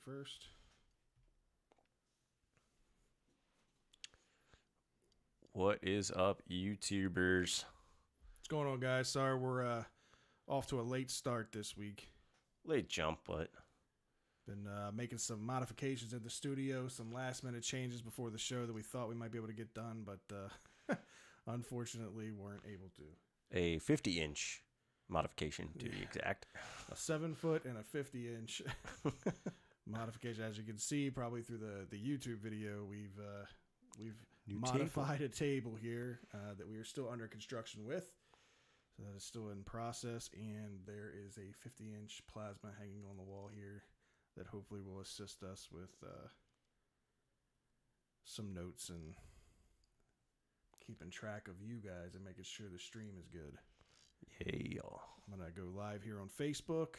first. What is up, YouTubers? What's going on, guys? Sorry we're off to a late start this week. Late jump, but Been making some modifications in the studio, some last-minute changes before the show that we thought we might be able to get done, but unfortunately weren't able to. a 50-inch modification to be exact. A 7-foot and a 50-inch modification. As you can see, probably through the YouTube video, we've modified a table here that we are still under construction with. So that is still in process, and there is a 50-inch plasma hanging on the wall here that hopefully will assist us with some notes and keeping track of you guys and making sure the stream is good. Yeah. I'm going to go live here on Facebook.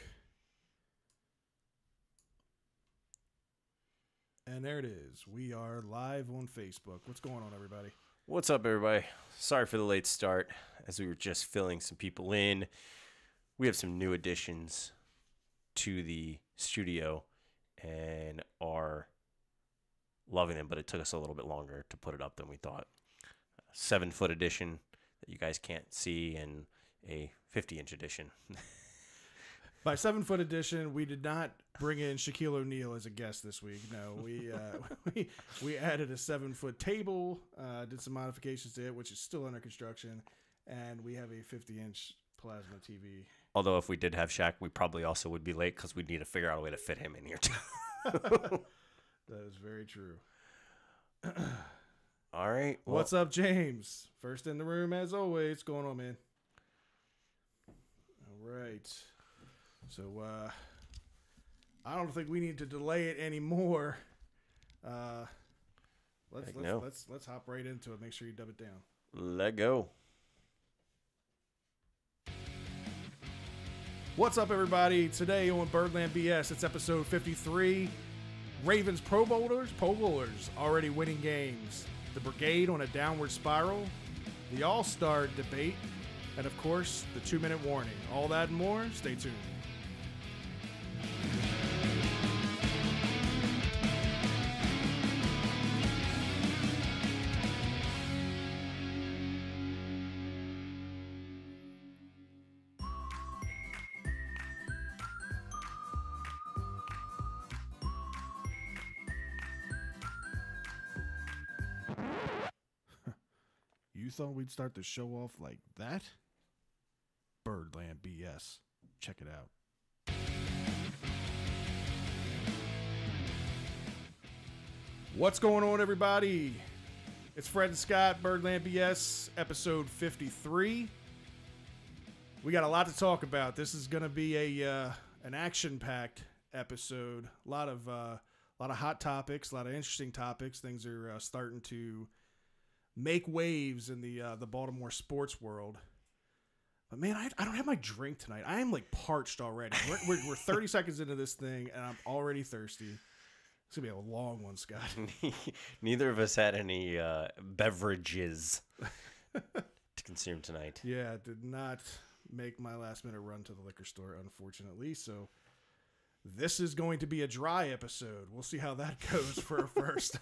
And there it is. We are live on Facebook. What's going on, everybody? What's up, everybody? Sorry for the late start, as we were just filling some people in. We have some new additions to the studio and are loving them, but it took us a little bit longer to put it up than we thought. 7-foot edition that you guys can't see, and a 50-inch edition. By 7-foot edition, we did not bring in Shaquille O'Neal as a guest this week. No, we added a 7-foot table, did some modifications to it, which is still under construction, and we have a 50-inch plasma TV. Although if we did have Shaq, we probably also would be late because we'd need to figure out a way to fit him in here too. That is very true. All right. Well, what's up, James? First in the room, as always. What's going on, man? All right. So, I don't think we need to delay it anymore. Let's hop right into it. Make sure you dub it down. Let go. What's up, everybody? Today on Birdland BS, it's episode 53. Ravens Pro Bowlers already winning games. The Brigade on a downward spiral. The All-Star debate. And, of course, the 2-minute warning. All that and more. Stay tuned. You thought we'd start the show off like that? Birdland BS. Check it out. What's going on, everybody? It's Fred and Scott, Birdland BS, episode 53. We got a lot to talk about. This is going to be an action-packed episode. A lot of hot topics, a lot of interesting topics. Things are starting to make waves in the Baltimore sports world. But man, I don't have my drink tonight. I am like parched already. We're 30 seconds into this thing, and I'm already thirsty. It's gonna be a long one, Scott. Neither of us had any beverages to consume tonight. Yeah, I did not make my last minute run to the liquor store, unfortunately. So this is going to be a dry episode. We'll see how that goes for a first.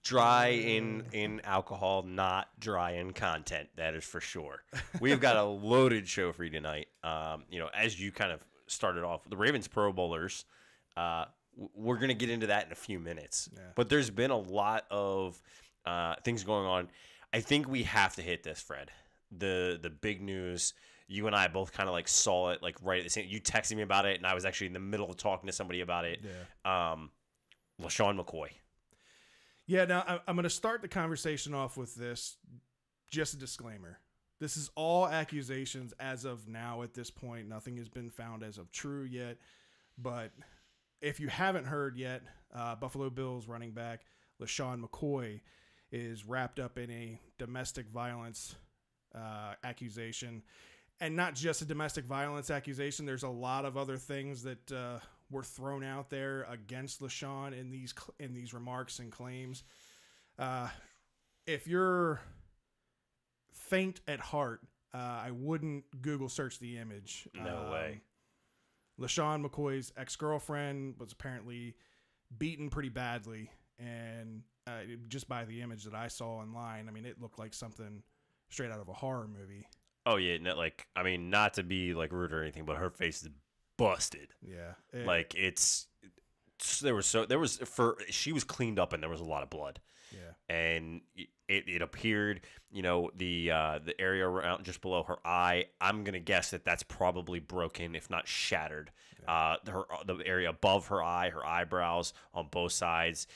Dry in alcohol, not dry in content. That is for sure. We've got a loaded show for you tonight. As you kind of started off, the Ravens Pro Bowlers. We're going to get into that in a few minutes. Yeah. But there's been a lot of things going on. I think we have to hit this, Fred. The big news. You and I both kind of like saw it like right at the same. You texted me about it, and I was actually in the middle of talking to somebody about it. Yeah. LeSean McCoy. Yeah, now I'm going to start the conversation off with this. Just a disclaimer. This is all accusations as of now at this point. Nothing has been found as of true yet. But if you haven't heard yet, Buffalo Bills running back LeSean McCoy is wrapped up in a domestic violence accusation. And not just a domestic violence accusation. There's a lot of other things that were thrown out there against LeSean in these remarks and claims. If you're faint at heart, I wouldn't Google search the image. No way. LeSean McCoy's ex-girlfriend was apparently beaten pretty badly, and just by the image that I saw online, I mean, it looked like something straight out of a horror movie. Oh yeah, not to be like rude or anything, but her face is busted. Yeah, she was cleaned up and there was a lot of blood. Yeah, And it appeared, the area around just below her eye. I'm gonna guess that's probably broken, if not shattered. Yeah. The area above her eye, her eyebrows on both sides.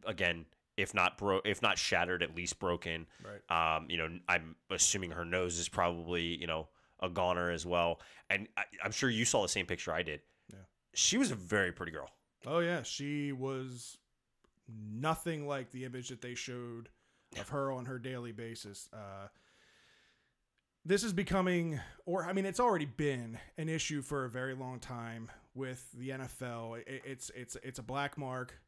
Again, if not shattered, at least broken. Right. I'm assuming her nose is probably a goner as well. And I'm sure you saw the same picture I did. Yeah. She was a very pretty girl. Oh yeah, she was nothing like the image that they showed of her on her daily basis. This is becoming, it's already been an issue for a very long time with the NFL. It's a black mark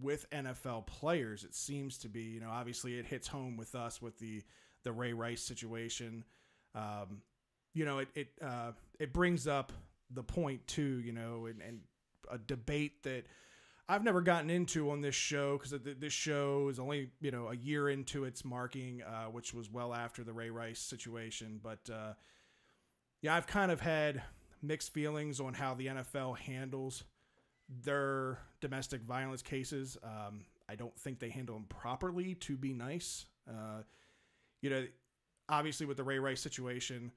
with NFL players. It seems to be, obviously it hits home with us with the Ray Rice situation. It brings up the point too, and a debate that I've never gotten into on this show, because this show is only a year into its marking, which was well after the Ray Rice situation. But I've kind of had mixed feelings on how the NFL handles their domestic violence cases. I don't think they handle them properly, to be nice. Obviously with the Ray Rice situation,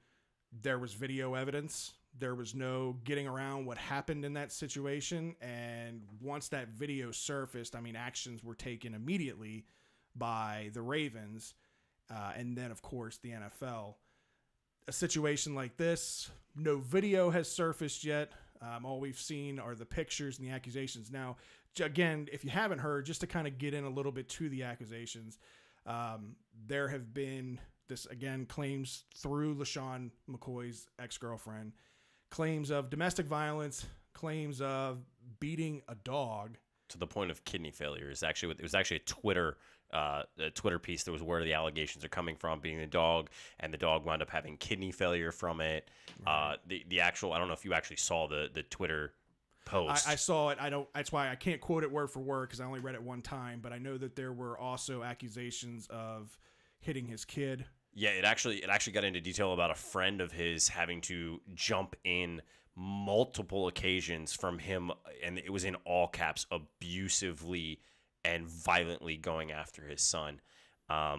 there was video evidence. There was no getting around what happened in that situation. And once that video surfaced, actions were taken immediately by the Ravens. And then, of course, the NFL. A situation like this, no video has surfaced yet. All we've seen are the pictures and the accusations. Now, again, if you haven't heard, just to kind of get in a little bit to the accusations, there have been, this again, claims through LeSean McCoy's ex-girlfriend, claims of domestic violence, claims of beating a dog to the point of kidney failure. It was actually a Twitter piece that was where the allegations are coming from, beating the dog, and the dog wound up having kidney failure from it. Right. The actual, I don't know if you actually saw the Twitter post. I saw it. That's why I can't quote it word for word, because I only read it one time, but I know that there were also accusations of hitting his kid. Yeah, it actually got into detail about a friend of his having to jump in multiple occasions from him, and it was in all caps, abusively and violently going after his son. I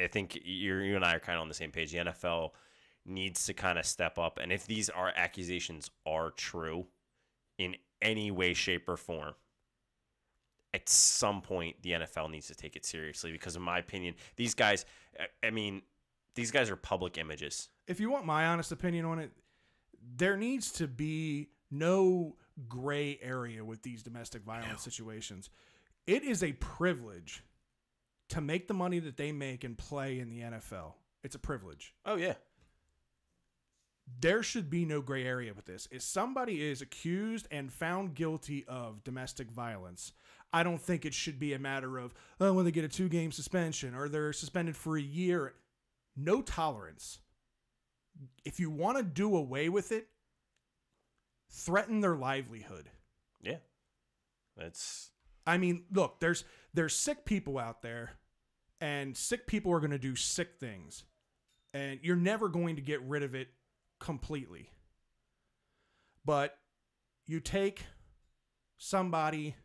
think you and I are kind of on the same page. The NFL needs to kind of step up, and if these accusations are true in any way, shape, or form, at some point, the NFL needs to take it seriously, because in my opinion, these guys are public images. If you want my honest opinion on it, there needs to be no gray area with these domestic violence situations. It is a privilege to make the money that they make and play in the NFL. It's a privilege. Oh, yeah. There should be no gray area with this. If somebody is accused and found guilty of domestic violence, I don't think it should be a matter of, when they get a 2-game suspension or they're suspended for a year. No tolerance. If you want to do away with it, threaten their livelihood. Yeah. Look, there's sick people out there, and sick people are going to do sick things, and you're never going to get rid of it completely. But you take somebody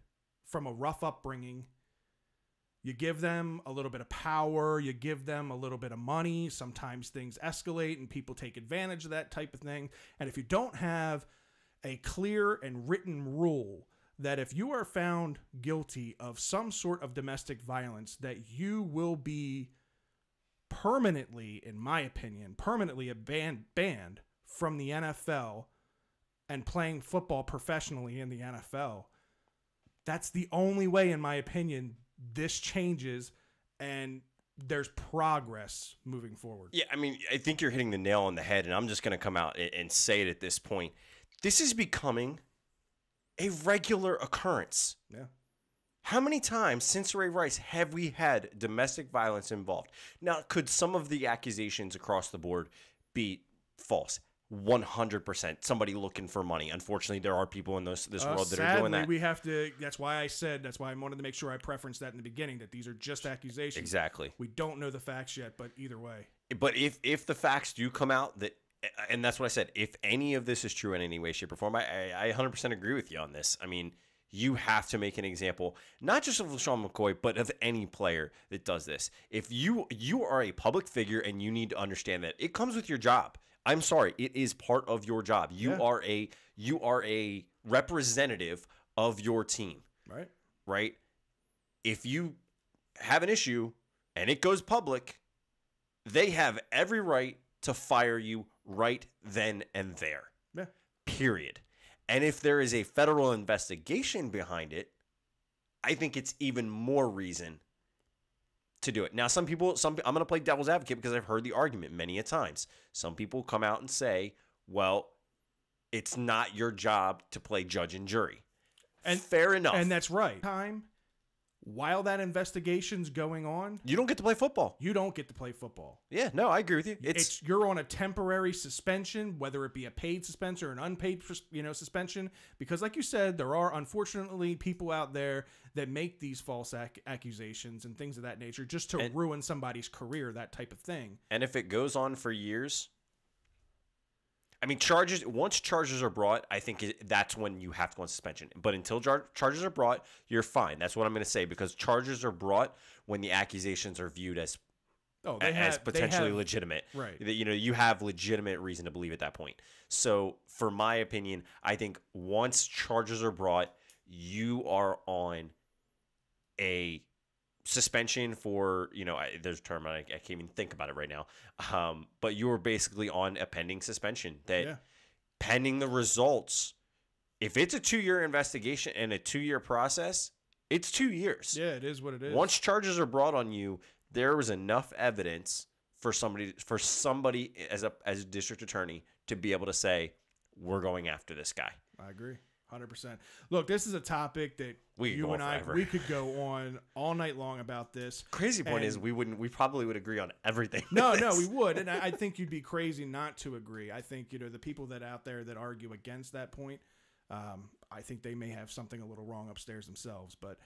from a rough upbringing, you give them a little bit of power, you give them a little bit of money, sometimes things escalate and people take advantage of that type of thing. And if you don't have a clear and written rule that if you are found guilty of some sort of domestic violence, that you will be permanently, in my opinion, banned from the NFL and playing football professionally in the NFL. That's the only way, in my opinion, this changes and there's progress moving forward. Yeah, I think you're hitting the nail on the head, and I'm just going to come out and say it at this point. This is becoming a regular occurrence. Yeah. How many times since Ray Rice have we had domestic violence involved? Now, could some of the accusations across the board be false? 100% somebody looking for money. Unfortunately, there are people in this world that are doing that. We have to. That's why I wanted to make sure I preferenced that in the beginning, that these are just accusations. Exactly. We don't know the facts yet, but either way. But if the facts do come out, and that's what I said, if any of this is true in any way, shape, or form, I 100% agree with you on this. I mean, you have to make an example, not just of LeSean McCoy, but of any player that does this. If you are a public figure and you need to understand that it comes with your job. I'm sorry, it is part of your job. You are a representative of your team. Right? If you have an issue and it goes public, they have every right to fire you right then and there. Yeah. Period. And if there is a federal investigation behind it, I think it's even more reason to do it. Now, I'm going to play devil's advocate because I've heard the argument many a times. Some people come out and say, well, it's not your job to play judge and jury. And fair enough. And that's right. While that investigation's going on, you don't get to play football. You don't get to play football. Yeah, no, I agree with you. You're on a temporary suspension, whether it be a paid suspension or an unpaid, suspension. Because, like you said, there are unfortunately people out there that make these false accusations and things of that nature just to ruin somebody's career, that type of thing. And if it goes on for years, I mean, once charges are brought, I think that's when you have to go on suspension. But until charges are brought, you're fine. That's what I'm going to say, because charges are brought when the accusations are viewed as potentially legitimate. Right. You have legitimate reason to believe at that point. So, for my opinion, I think once charges are brought, you are on a suspension for, there's a term, I can't even think about it right now. But you were basically on a pending suspension that pending the results, if it's a 2-year investigation and a 2-year process, it's 2 years. Yeah, it is what it is. Once charges are brought on you, there was enough evidence for somebody as a district attorney to be able to say, we're going after this guy. I agree. 100%. Look, this is a topic that we could go on all night long about this. Crazy point is we probably would agree on everything. No, we would. And I think you'd be crazy not to agree. I think, the people that out there that argue against that point, I think they may have something a little wrong upstairs themselves. But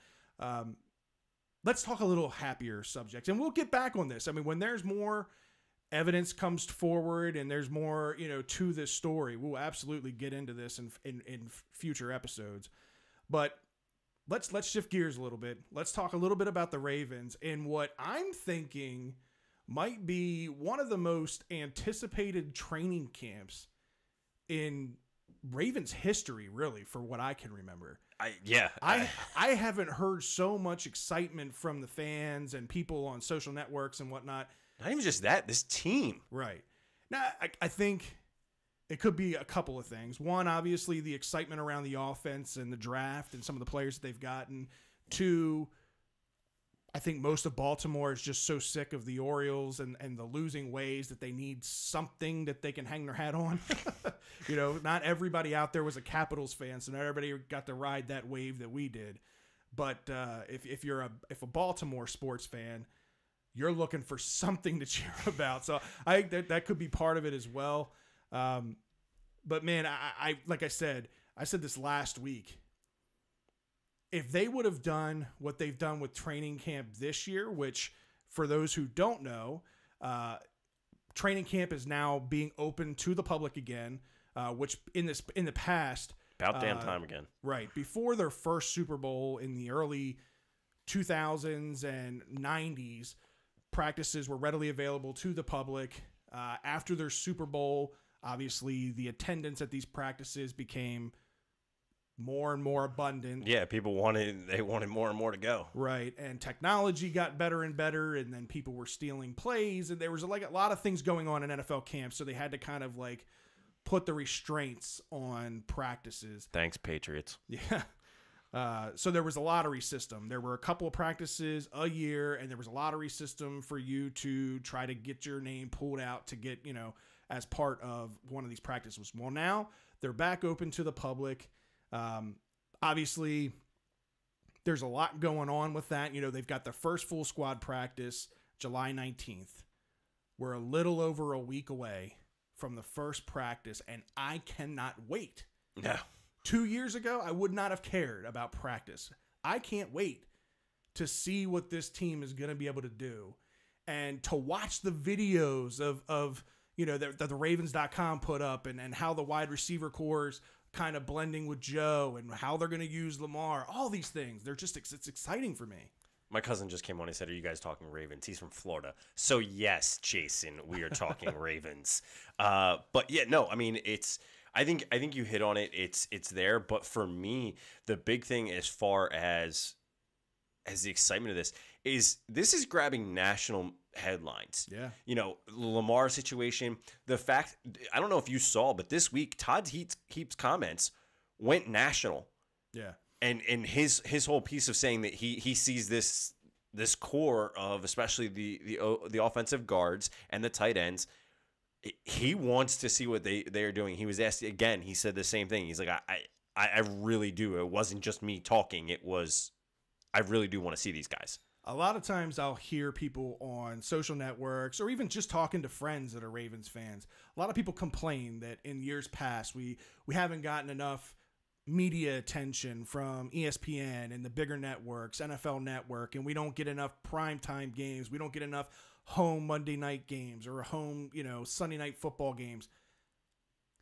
let's talk a little happier subjects, and we'll get back on this. I mean, when there's more evidence comes forward and there's more, to this story, we'll absolutely get into this in future episodes. But let's shift gears a little bit. Let's talk a little bit about the Ravens and what I'm thinking might be one of the most anticipated training camps in Ravens history, really, for what I can remember. I haven't heard so much excitement from the fans and people on social networks and whatnot. Not even just that, this team. Right. Now, I think it could be a couple of things. One, obviously, the excitement around the offense and the draft and some of the players that they've gotten. Two, I think most of Baltimore is just so sick of the Orioles and the losing ways that they need something that they can hang their hat on. Not everybody out there was a Capitals fan, so not everybody got to ride that wave that we did. But if you're a Baltimore sports fan, you're looking for something to cheer about. So I think that could be part of it as well. But man, I like I said this last week. If they would have done what they've done with training camp this year, which for those who don't know, training camp is now being open to the public again, which in the past, about damn time again. Right. Before their first Super Bowl in the early 2000s and 90s, practices were readily available to the public. After their Super Bowl, obviously the attendance at these practices became more and more abundant. Yeah, people wanted more and more to go. Right, and technology got better and better, and then people were stealing plays, and there was like a lot of things going on in NFL camps, so they had to kind of like put the restraints on practices. Thanks, Patriots. Yeah. So there was a lottery system. There were a couple of practices a year, and there was a lottery system for you to try to get your name pulled out to get, as part of one of these practices. Well, now they're back open to the public. Obviously, there's a lot going on with that. They've got their first full squad practice July 19th. We're a little over a week away from the first practice, and I cannot wait. No. 2 years ago, I would not have cared about practice. I can't wait to see what this team is going to be able to do, and to watch the videos of that the Ravens.com put up, and how the wide receiver cores kind of blending with Joe, and how they're going to use Lamar. All these things, it's exciting for me. My cousin just came on and said, "Are you guys talking Ravens?" He's from Florida. So yes, Jason, we are talking Ravens. But yeah, no, I mean, I think you hit on it. It's there. But for me, the big thing as far as the excitement of this is grabbing national headlines. Yeah. Lamar situation, the fact, I don't know if you saw, but this week, Todd Heap's comments went national. Yeah. And his whole piece of saying that he sees this core of especially the offensive guards and the tight ends, he wants to see what they are doing. He was asked again. He said the same thing. He's like, I really do. It wasn't just me talking. It was, I really do want to see these guys. A lot of times I'll hear people on social networks, or even just talking to friends that are Ravens fans. A lot of people complain that in years past we haven't gotten enough media attention from ESPN and the bigger networks, NFL Network, and we don't get enough primetime games. We don't get enough home Monday night games or home, Sunday night football games.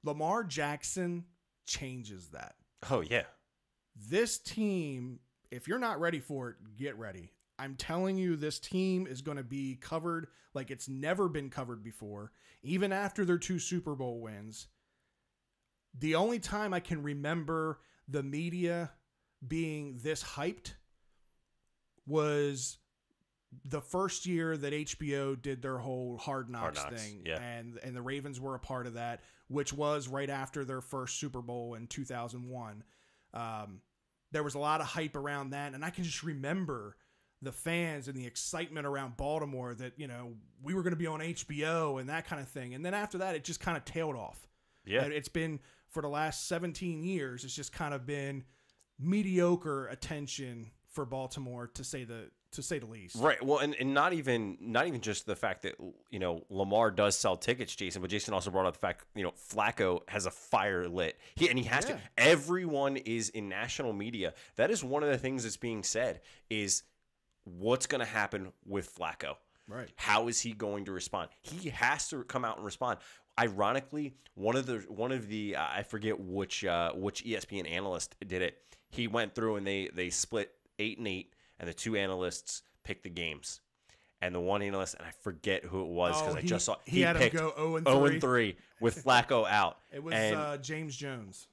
Lamar Jackson changes that. Oh, yeah. This team, if you're not ready for it, get ready. I'm telling you, this team is going to be covered like it's never been covered before, even after their 2 Super Bowl wins. The only time I can remember the media being this hyped was the first year that HBO did their whole Hard Knocks thing. Yeah. And the Ravens were a part of that, which was right after their first Super Bowl in 2001. There was a lot of hype around that, and I can just remember the fans and the excitement around Baltimore that, we were going to be on HBO and that kind of thing. And then after that, it just kind of tailed off. Yeah. It's been, for the last 17 years, it's just kind of been mediocre attention for Baltimore, to say the least. Right. Well, and not even just the fact that Lamar does sell tickets, Jason, but Jason also brought up the fact Flacco has a fire lit. He has to. Everyone is in national media. That is one of the things that's being said is what's going to happen with Flacco. Right. How is he going to respond? He has to come out and respond. Ironically, one of the I forget which ESPN analyst did it. He went through and they split 8-8, and the 2 analysts picked the games. And the one analyst, and I forget who it was because I just saw he had picked him go 0-3 with Flacco out. It was James Jones.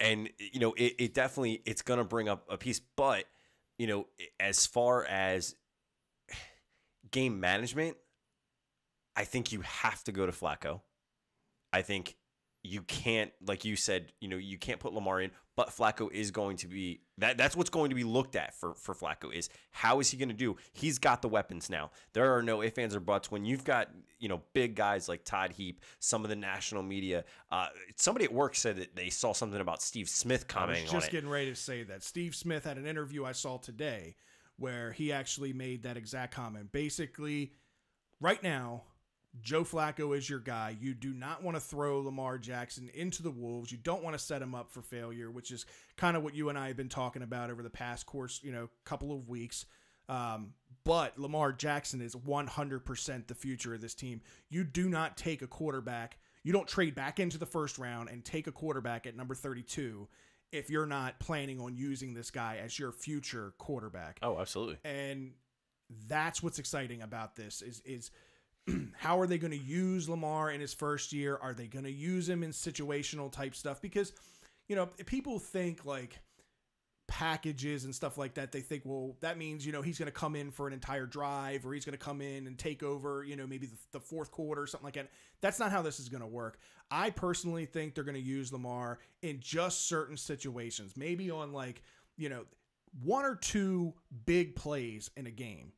And it definitely, it's gonna bring up a piece, but as far as game management, I think you have to go to Flacco. I think you can't, like you said, you can't put Lamar in, but Flacco is going to be that's what's going to be looked at for Flacco is how is he going to do? He's got the weapons now. There are no ifs, ands, or buts when you've got big guys like Todd Heap, some of the national media. Somebody at work said that they saw something about Steve Smith commenting on it. I was just getting ready to say that. Steve Smith had an interview I saw today where he actually made that exact comment. Basically, right now, Joe Flacco is your guy. You do not want to throw Lamar Jackson into the wolves. You don't want to set him up for failure, which is kind of what you and I have been talking about over the past couple of weeks. But Lamar Jackson is 100% the future of this team. You do not take a quarterback. You don't trade back into the first round and take a quarterback at number 32 if you're not planning on using this guy as your future quarterback. Oh, absolutely. And that's what's exciting about this is how are they going to use Lamar in his first year? Are they going to use him in situational type stuff? Because, people think like packages and stuff like that. They think, well, that means, he's going to come in for an entire drive, or he's going to come in and take over, maybe the fourth quarter or something like that. That's not how this is going to work. I personally think they're going to use Lamar in just certain situations, maybe on like, 1 or 2 big plays in a game,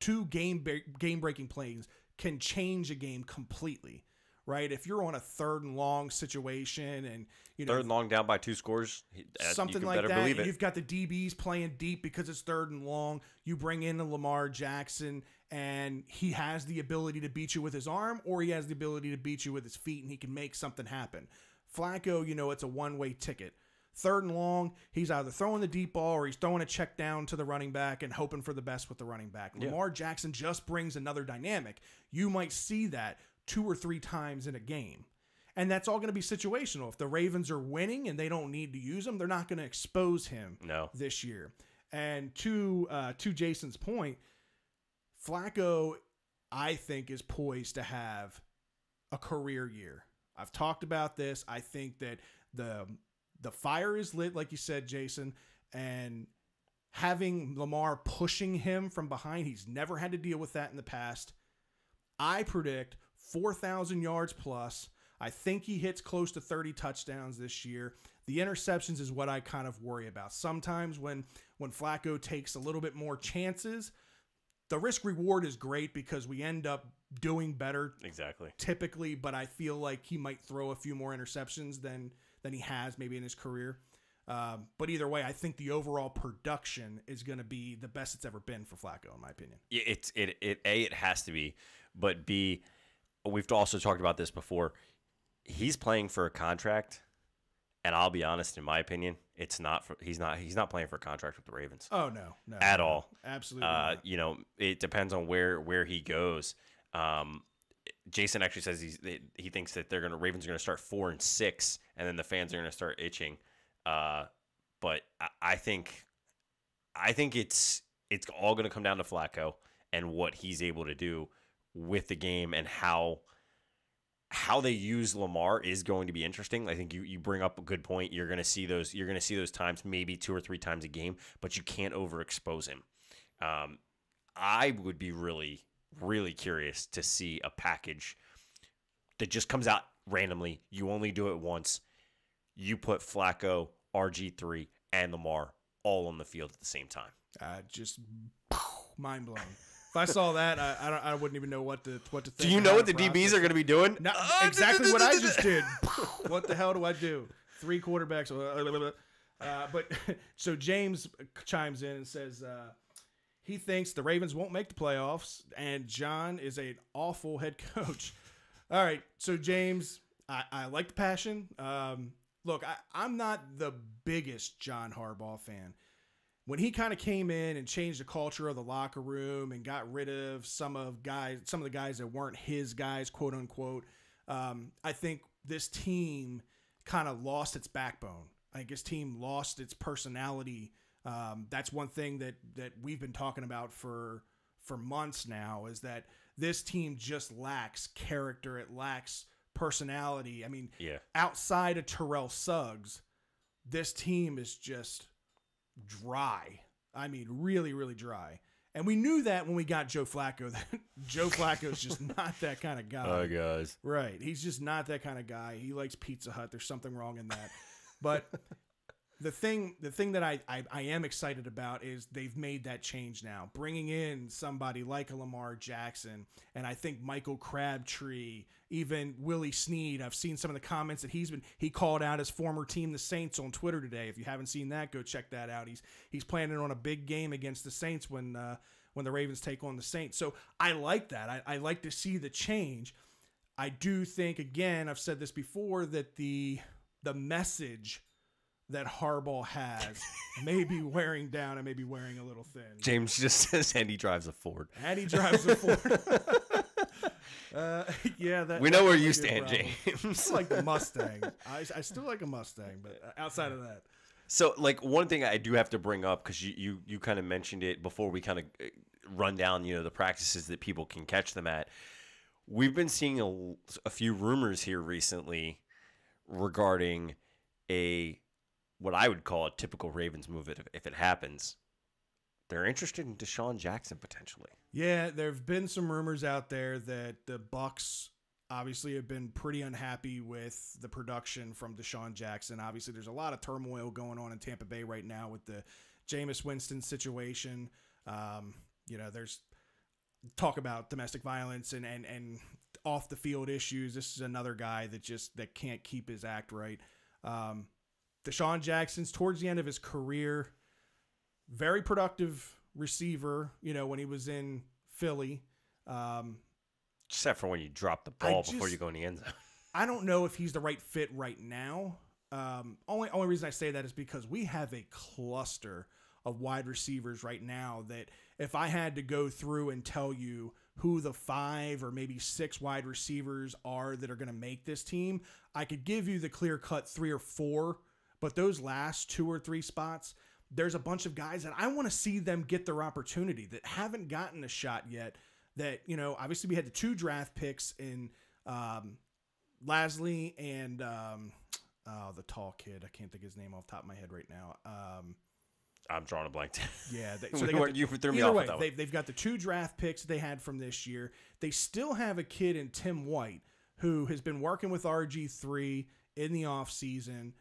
2 game-breaking plays can change a game completely, right? If you're on a 3rd and long situation and, you know, 3rd and long down by 2 scores, something you like better that, believe it. you've got the DBs playing deep because it's 3rd and long. You bring in a Lamar Jackson, and he has the ability to beat you with his arm, or he has the ability to beat you with his feet, and he can make something happen. Flacco, you know, it's a one-way ticket. 3rd and long, he's either throwing the deep ball or he's throwing a check down to the running back and hoping for the best with the running back. Yeah. Lamar Jackson just brings another dynamic. You might see that 2 or 3 times in a game. And that's all going to be situational. If the Ravens are winning and they don't need to use him, they're not going to expose him this year. And to Jason's point, Flacco, I think, is poised to have a career year. I've talked about this. I think that the fire is lit, like you said, Jason, and having Lamar pushing him from behind, he's never had to deal with that in the past. I predict 4,000 yards plus. I think he hits close to 30 touchdowns this year. The interceptions is what I kind of worry about. Sometimes when Flacco takes a little bit more chances, the risk reward is great because we end up doing better typically, but I feel like he might throw a few more interceptions than he has maybe in his career. But either way, I think the overall production is going to be the best it's ever been for Flacco, in my opinion. It has to be, but B, we've also talked about this before. He's playing for a contract, and I'll be honest, in my opinion, he's not playing for a contract with the Ravens. Oh no, at all, absolutely not. You know, it depends on where he goes. Jason actually says he thinks that Ravens are gonna start 4-6, and then the fans are gonna start itching. But I think it's all gonna come down to Flacco and what he's able to do with the game, and how they use Lamar is going to be interesting. I think you bring up a good point. You're gonna see those times, maybe 2 or 3 times a game, but you can't overexpose him. I would be really, really curious to see a package that just comes out randomly. You only do it once. You put Flacco, RG3, and Lamar all on the field at the same time. Just mind blowing. If I saw that, I wouldn't even know what to think. Do you know what the DBs are going to be doing? No, exactly what I just did. What the hell do I do? 3 quarterbacks. But so James chimes in and says he thinks the Ravens won't make the playoffs, and John is an awful head coach. All right, so James, I like the passion. Look, I'm not the biggest John Harbaugh fan. When he kind of came in and changed the culture of the locker room and got rid of some of the guys that weren't his guys, quote unquote, I think this team kind of lost its backbone. I think his team lost its personality. That's one thing that we've been talking about for months now, is that this team just lacks character. It lacks personality. I mean, outside of Terrell Suggs, this team is just dry. I mean, really, really dry. And we knew that when we got Joe Flacco, that Joe Flacco's just not that kind of guy. Hi, guys. Right. He's just not that kind of guy. He likes Pizza Hut. There's something wrong in that. But the thing that I am excited about is they've made that change now, bringing in somebody like a Lamar Jackson, and I think Michael Crabtree, even Willie Snead. I've seen some of the comments that he called out his former team, the Saints, on Twitter today. If you haven't seen that, go check that out. He's planning on a big game against the Saints when the Ravens take on the Saints. So I like that. I like to see the change. I do think, again, I've said this before, that the message that Harbaugh has may be wearing down and maybe wearing a little thin. James just says, and he drives a Ford. And he drives a Ford. We know where you stand, James. I like the Mustang. I still like a Mustang, but outside of that. So, like, one thing I do have to bring up, because you kind of mentioned it before we kind of run down, the practices that people can catch them at. We've been seeing a few rumors here recently regarding what I would call a typical Ravens move if it happens. They're interested in DeSean Jackson potentially. Yeah, there have been some rumors out there that the Bucs obviously have been pretty unhappy with the production from DeSean Jackson. Obviously, there's a lot of turmoil going on in Tampa Bay right now with the Jameis Winston situation. There's talk about domestic violence, and off the field issues. This is another guy that can't keep his act right. DeSean Jackson's towards the end of his career, very productive receiver, when he was in Philly. Except for when you drop the ball before you go in the end zone. I don't know if he's the right fit right now. Only reason I say that is because we have a cluster of wide receivers right now that if I had to go through and tell you who the 5 or maybe 6 wide receivers are that are going to make this team, I could give you the clear-cut 3 or 4, but those last 2 or 3 spots, there's a bunch of guys that I want to see them get their opportunity that haven't gotten a shot yet. That, obviously we had the 2 draft picks in Lasley and the tall kid. I can't think of his name off the top of my head right now. I'm drawing a blank. Yeah. You threw me off with that one. They've got the 2 draft picks they had from this year. They still have a kid in Tim White who has been working with RG3 in the offseason,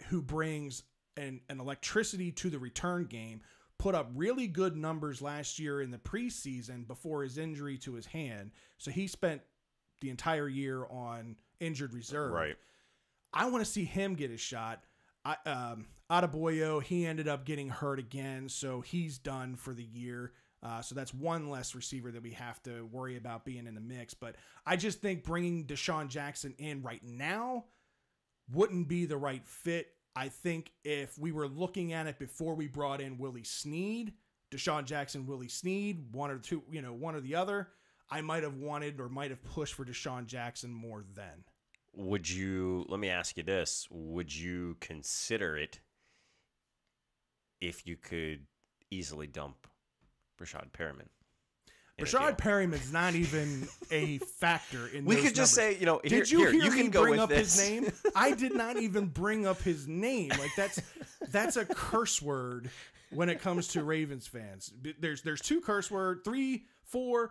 who brings an electricity to the return game, put up really good numbers last year in the preseason before his injury to his hand. So he spent the entire year on injured reserve. Right. I want to see him get a shot. Adebayo, he ended up getting hurt again, so he's done for the year. So that's one less receiver that we have to worry about being in the mix. But I just think bringing DeSean Jackson in right now wouldn't be the right fit. I think if we were looking at it before we brought in Willie Snead, DeSean Jackson, Willie Snead, one or two, one or the other, I might have wanted or might have pushed for DeSean Jackson more then. Let me ask you this, would you consider it if you could easily dump Brashad Perriman? Brashad Perriman's not even a factor in we those could just numbers. say, did you hear you me can go bring with up this. his name? I did not even bring up his name. Like that's a curse word when it comes to Ravens fans. There's 2 curse words, 3, 4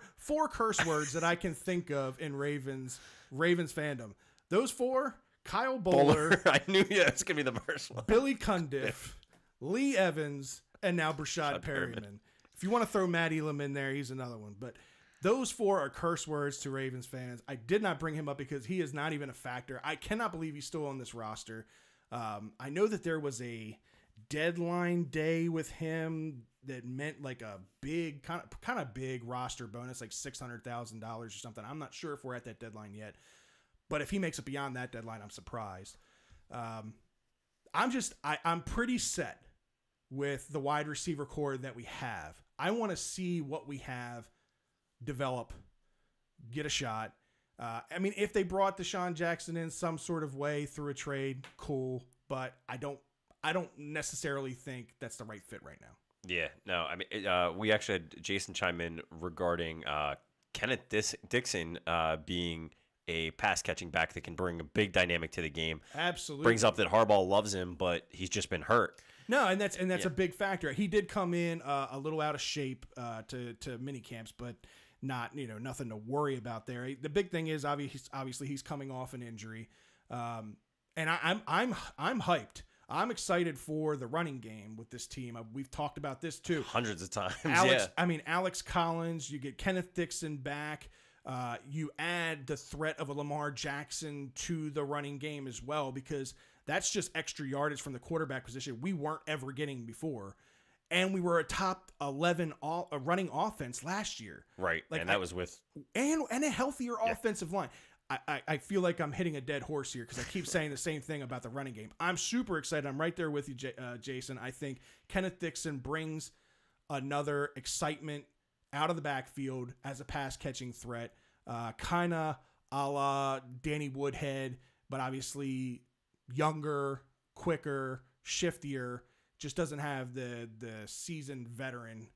curse words that I can think of in Ravens fandom. Those 4: Kyle Bowler. I knew it's gonna be the first one. Billy Cundiff, Lee Evans, and now Brashad Perriman. If you want to throw Matt Elam in there, he's another one. But those 4 are curse words to Ravens fans. I did not bring him up because he is not even a factor. I cannot believe he's still on this roster. I know that there was a deadline day with him that meant like a big, kind of big roster bonus, like $600,000 or something. I'm not sure if we're at that deadline yet. But if he makes it beyond that deadline, I'm surprised. I'm pretty set with the wide receiver core that we have. I want to see what we have develop, get a shot. If they brought DeSean Jackson in some sort of way through a trade, cool. But I don't necessarily think that's the right fit right now. Yeah, no. We actually had Jason chime in regarding Kenneth Dixon being a pass-catching back that can bring a big dynamic to the game. Absolutely. Brings up that Harbaugh loves him, but he's just been hurt. No, and that's a big factor. He did come in a little out of shape to mini camps, but not nothing to worry about there. The big thing is obviously he's coming off an injury, and I'm hyped. I'm excited for the running game with this team. We've talked about this too hundreds of times. Alex Collins. You get Kenneth Dixon back. You add the threat of a Lamar Jackson to the running game as well, because that's just extra yardage from the quarterback position we weren't ever getting before. And we were a top 11 running offense last year. Right. And that was with... And a healthier offensive line. I feel like I'm hitting a dead horse here because I keep saying the same thing about the running game. I'm super excited. I'm right there with you, Jason. I think Kenneth Dixon brings another excitement out of the backfield as a pass-catching threat. Kind of a la Danny Woodhead, but obviously younger, quicker, shiftier, just doesn't have the seasoned veteran.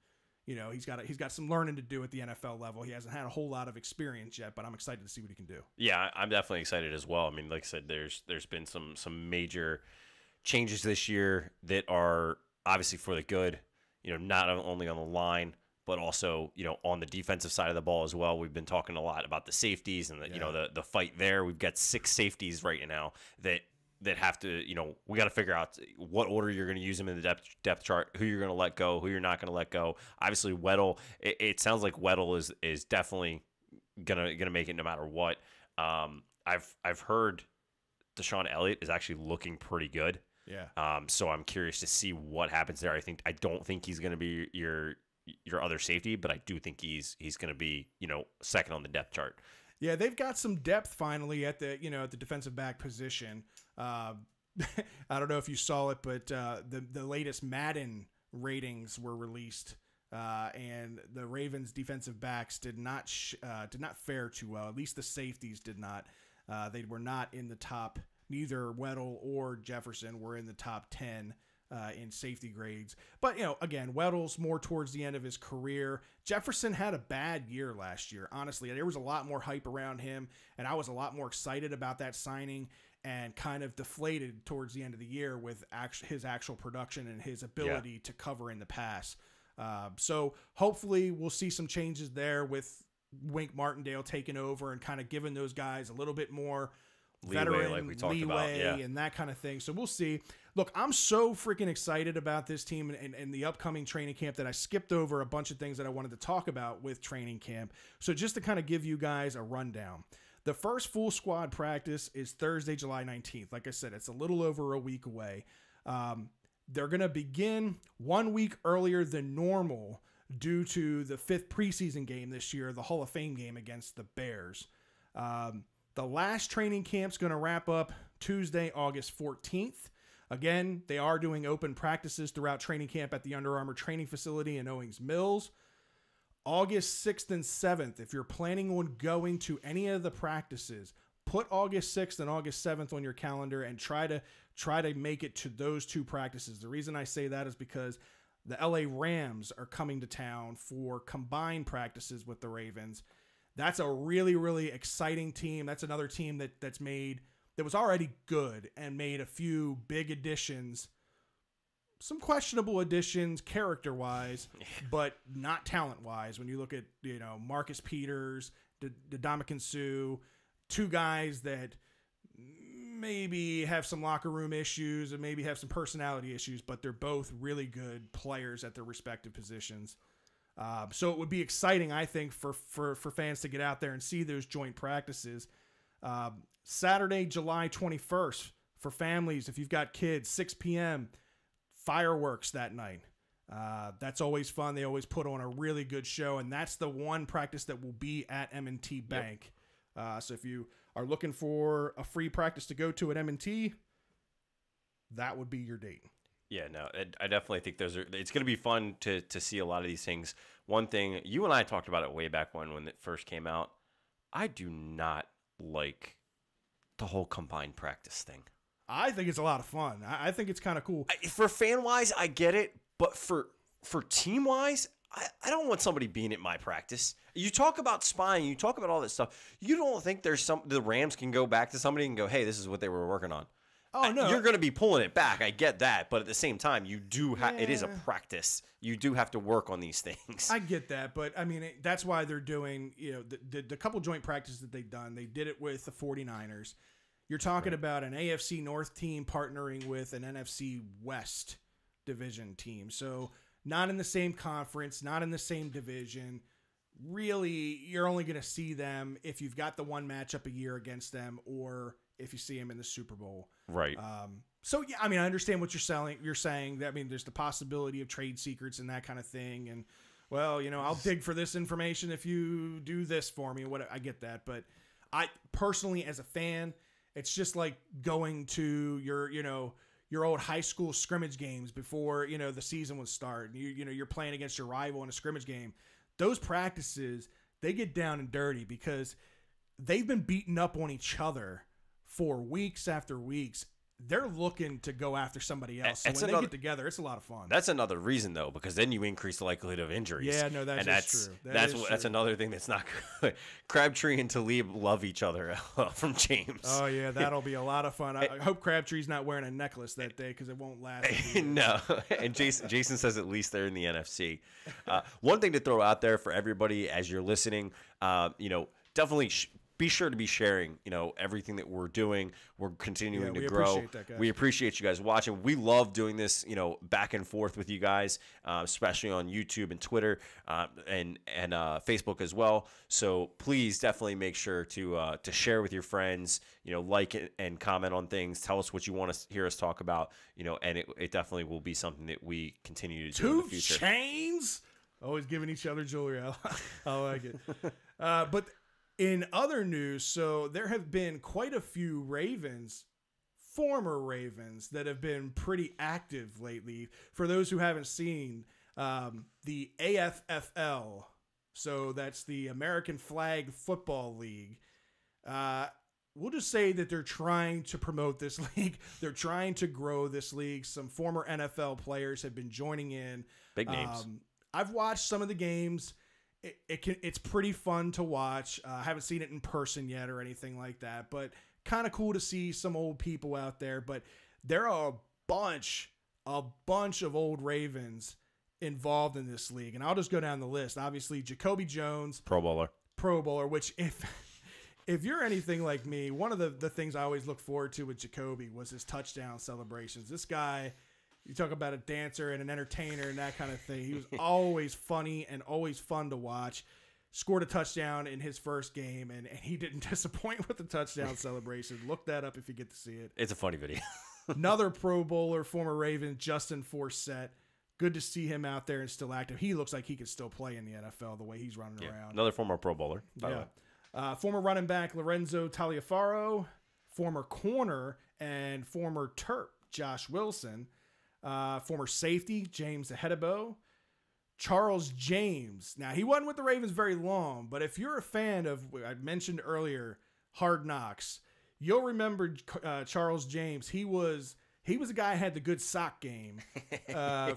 He's got some learning to do at the NFL level. He hasn't had a whole lot of experience yet, but I'm excited to see what he can do. Yeah, I'm definitely excited as well. Like I said, there's been some major changes this year that are obviously for the good, not only on the line, but also, on the defensive side of the ball as well. We've been talking a lot about the safeties and the fight there. We've got 6 safeties right now that have to, we got to figure out what order you're going to use them in the depth chart, who you're going to let go, who you're not going to let go. Obviously, Weddle, it sounds like Weddle is definitely gonna make it no matter what. I've heard DeSean Elliott is actually looking pretty good. Yeah. So I'm curious to see what happens there. I don't think he's gonna be your other safety, but I do think he's gonna be second on the depth chart. Yeah, they've got some depth finally at the defensive back position. I don't know if you saw it, but the latest Madden ratings were released, and the Ravens defensive backs did not fare too well. At least the safeties did not. They were not in the top. Neither Weddle or Jefferson were in the top 10 in safety grades. But, again, Weddle's more towards the end of his career. Jefferson had a bad year last year, honestly. There was a lot more hype around him, and I was a lot more excited about that signing, and kind of deflated towards the end of the year with his actual production and his ability to cover in the pass. So hopefully we'll see some changes there with Wink Martindale taking over and kind of giving those guys a little bit more veteran like we talked about, and that kind of thing. So we'll see. Look, I'm so freaking excited about this team and the upcoming training camp that I skipped over a bunch of things that I wanted to talk about with training camp. So just to kind of give you guys a rundown. The first full squad practice is Thursday, July 19th. Like I said, it's a little over a week away. They're going to begin 1 week earlier than normal due to the 5th preseason game this year, the Hall of Fame game against the Bears. The last training camp's going to wrap up Tuesday, August 14th. Again, they are doing open practices throughout training camp at the Under Armour training facility in Owings Mills. August 6th and 7th, if you're planning on going to any of the practices, put August 6th and August 7th on your calendar and try to make it to those 2 practices. The reason I say that is because the LA Rams are coming to town for combined practices with the Ravens. That's a really, really exciting team. That's another team that was already good and made a few big additions, some questionable additions character-wise, but not talent-wise. When you look at, Marcus Peters, Ndamukong Suh, 2 guys that maybe have some locker room issues and maybe have some personality issues, but they're both really good players at their respective positions. So it would be exciting, I think, for fans to get out there and see those joint practices. Saturday, July 21st, for families, if you've got kids, 6 p.m., fireworks that night. That's always fun. They always put on a really good show, and that's the one practice that will be at M&T Bank. So if you are looking for a free practice to go to at M&T, that would be your date. Yeah, no, I definitely think it's going to be fun to see a lot of these things. One thing, you and I talked about it way back when it first came out. I do not like the whole combined practice thing. I think it's a lot of fun. I think it's kind of cool. For fan-wise, I get it, but for team-wise, I don't want somebody being at my practice. You talk about spying, you talk about all this stuff. You don't think the Rams can go back to somebody and go, hey, this is what they were working on. Oh, no. You're going to be pulling it back. I get that. But at the same time, you do it is a practice. You do have to work on these things. I get that. But, I mean, that's why they're doing, the couple joint practices that they've done. They did it with the 49ers. You're talking about an AFC North team partnering with an NFC West division team. So not in the same conference, not in the same division. Really, you're only going to see them if you've got the one matchup a year against them or if you see them in the Super Bowl. Right. So, yeah, I mean, I understand what you're saying. That, I mean, there's the possibility of trade secrets and that kind of thing. And, well, I'll dig for this information if you do this for me. I get that. But I personally, as a fan, it's just like going to your old high school scrimmage games before, the season would start. And you're playing against your rival in a scrimmage game. Those practices, they get down and dirty because they've been beating up on each other for weeks after weeks. They're looking to go after somebody else. So when they get together, it's a lot of fun. That's another reason, though, because then you increase the likelihood of injuries. Yeah, no, that's true. That's another thing that's not good. Crabtree and Talib love each other from James. Oh, yeah, that'll be a lot of fun. I hope Crabtree's not wearing a necklace that day because it won't last. No, and Jason says at least they're in the NFC. One thing to throw out there for everybody as you're listening, definitely be sure to be sharing, everything that we're doing. We're continuing to we grow. appreciate that, guys. We appreciate you guys watching. We love doing this, back and forth with you guys, especially on YouTube and Twitter and Facebook as well. So please definitely make sure to share with your friends, like it and comment on things. Tell us what you want to hear us talk about, and it definitely will be something that we continue to do in the future. 2 Chainz, always giving each other jewelry. I like it. But in other news, so there have been quite a few former Ravens, that have been pretty active lately. For those who haven't seen, the AFFL, so that's the American Flag Football League. We'll just say that they're trying to promote this league. They're trying to grow this league. Some former NFL players have been joining in. Big names. I've watched some of the games. It's pretty fun to watch. I haven't seen it in person yet or anything like that, but kind of cool to see some old people out there. But there are a bunch of old Ravens involved in this league, and I'll just go down the list. Obviously, Jacoby Jones, Pro Bowler, which if you're anything like me, one of the things I always look forward to with Jacoby was his touchdown celebrations. This guy, you talk about a dancer and an entertainer and that kind of thing. He was always funny and always fun to watch. Scored a touchdown in his first game, and he didn't disappoint with the touchdown celebration. Look that up if you get to see it. It's a funny video. Another Pro Bowler, former Raven, Justin Forsett. Good to see him out there and still active. He looks like he could still play in the NFL the way he's running around. Another former Pro Bowler, by the way. Former running back Lorenzo Taliaferro. Former corner and former Terp Josh Wilson. Former safety, James Ahedebo. Charles James. Now, he wasn't with the Ravens very long, but if you're a fan of, I mentioned earlier, Hard Knocks, you'll remember Charles James. He was a guy who had the good sock game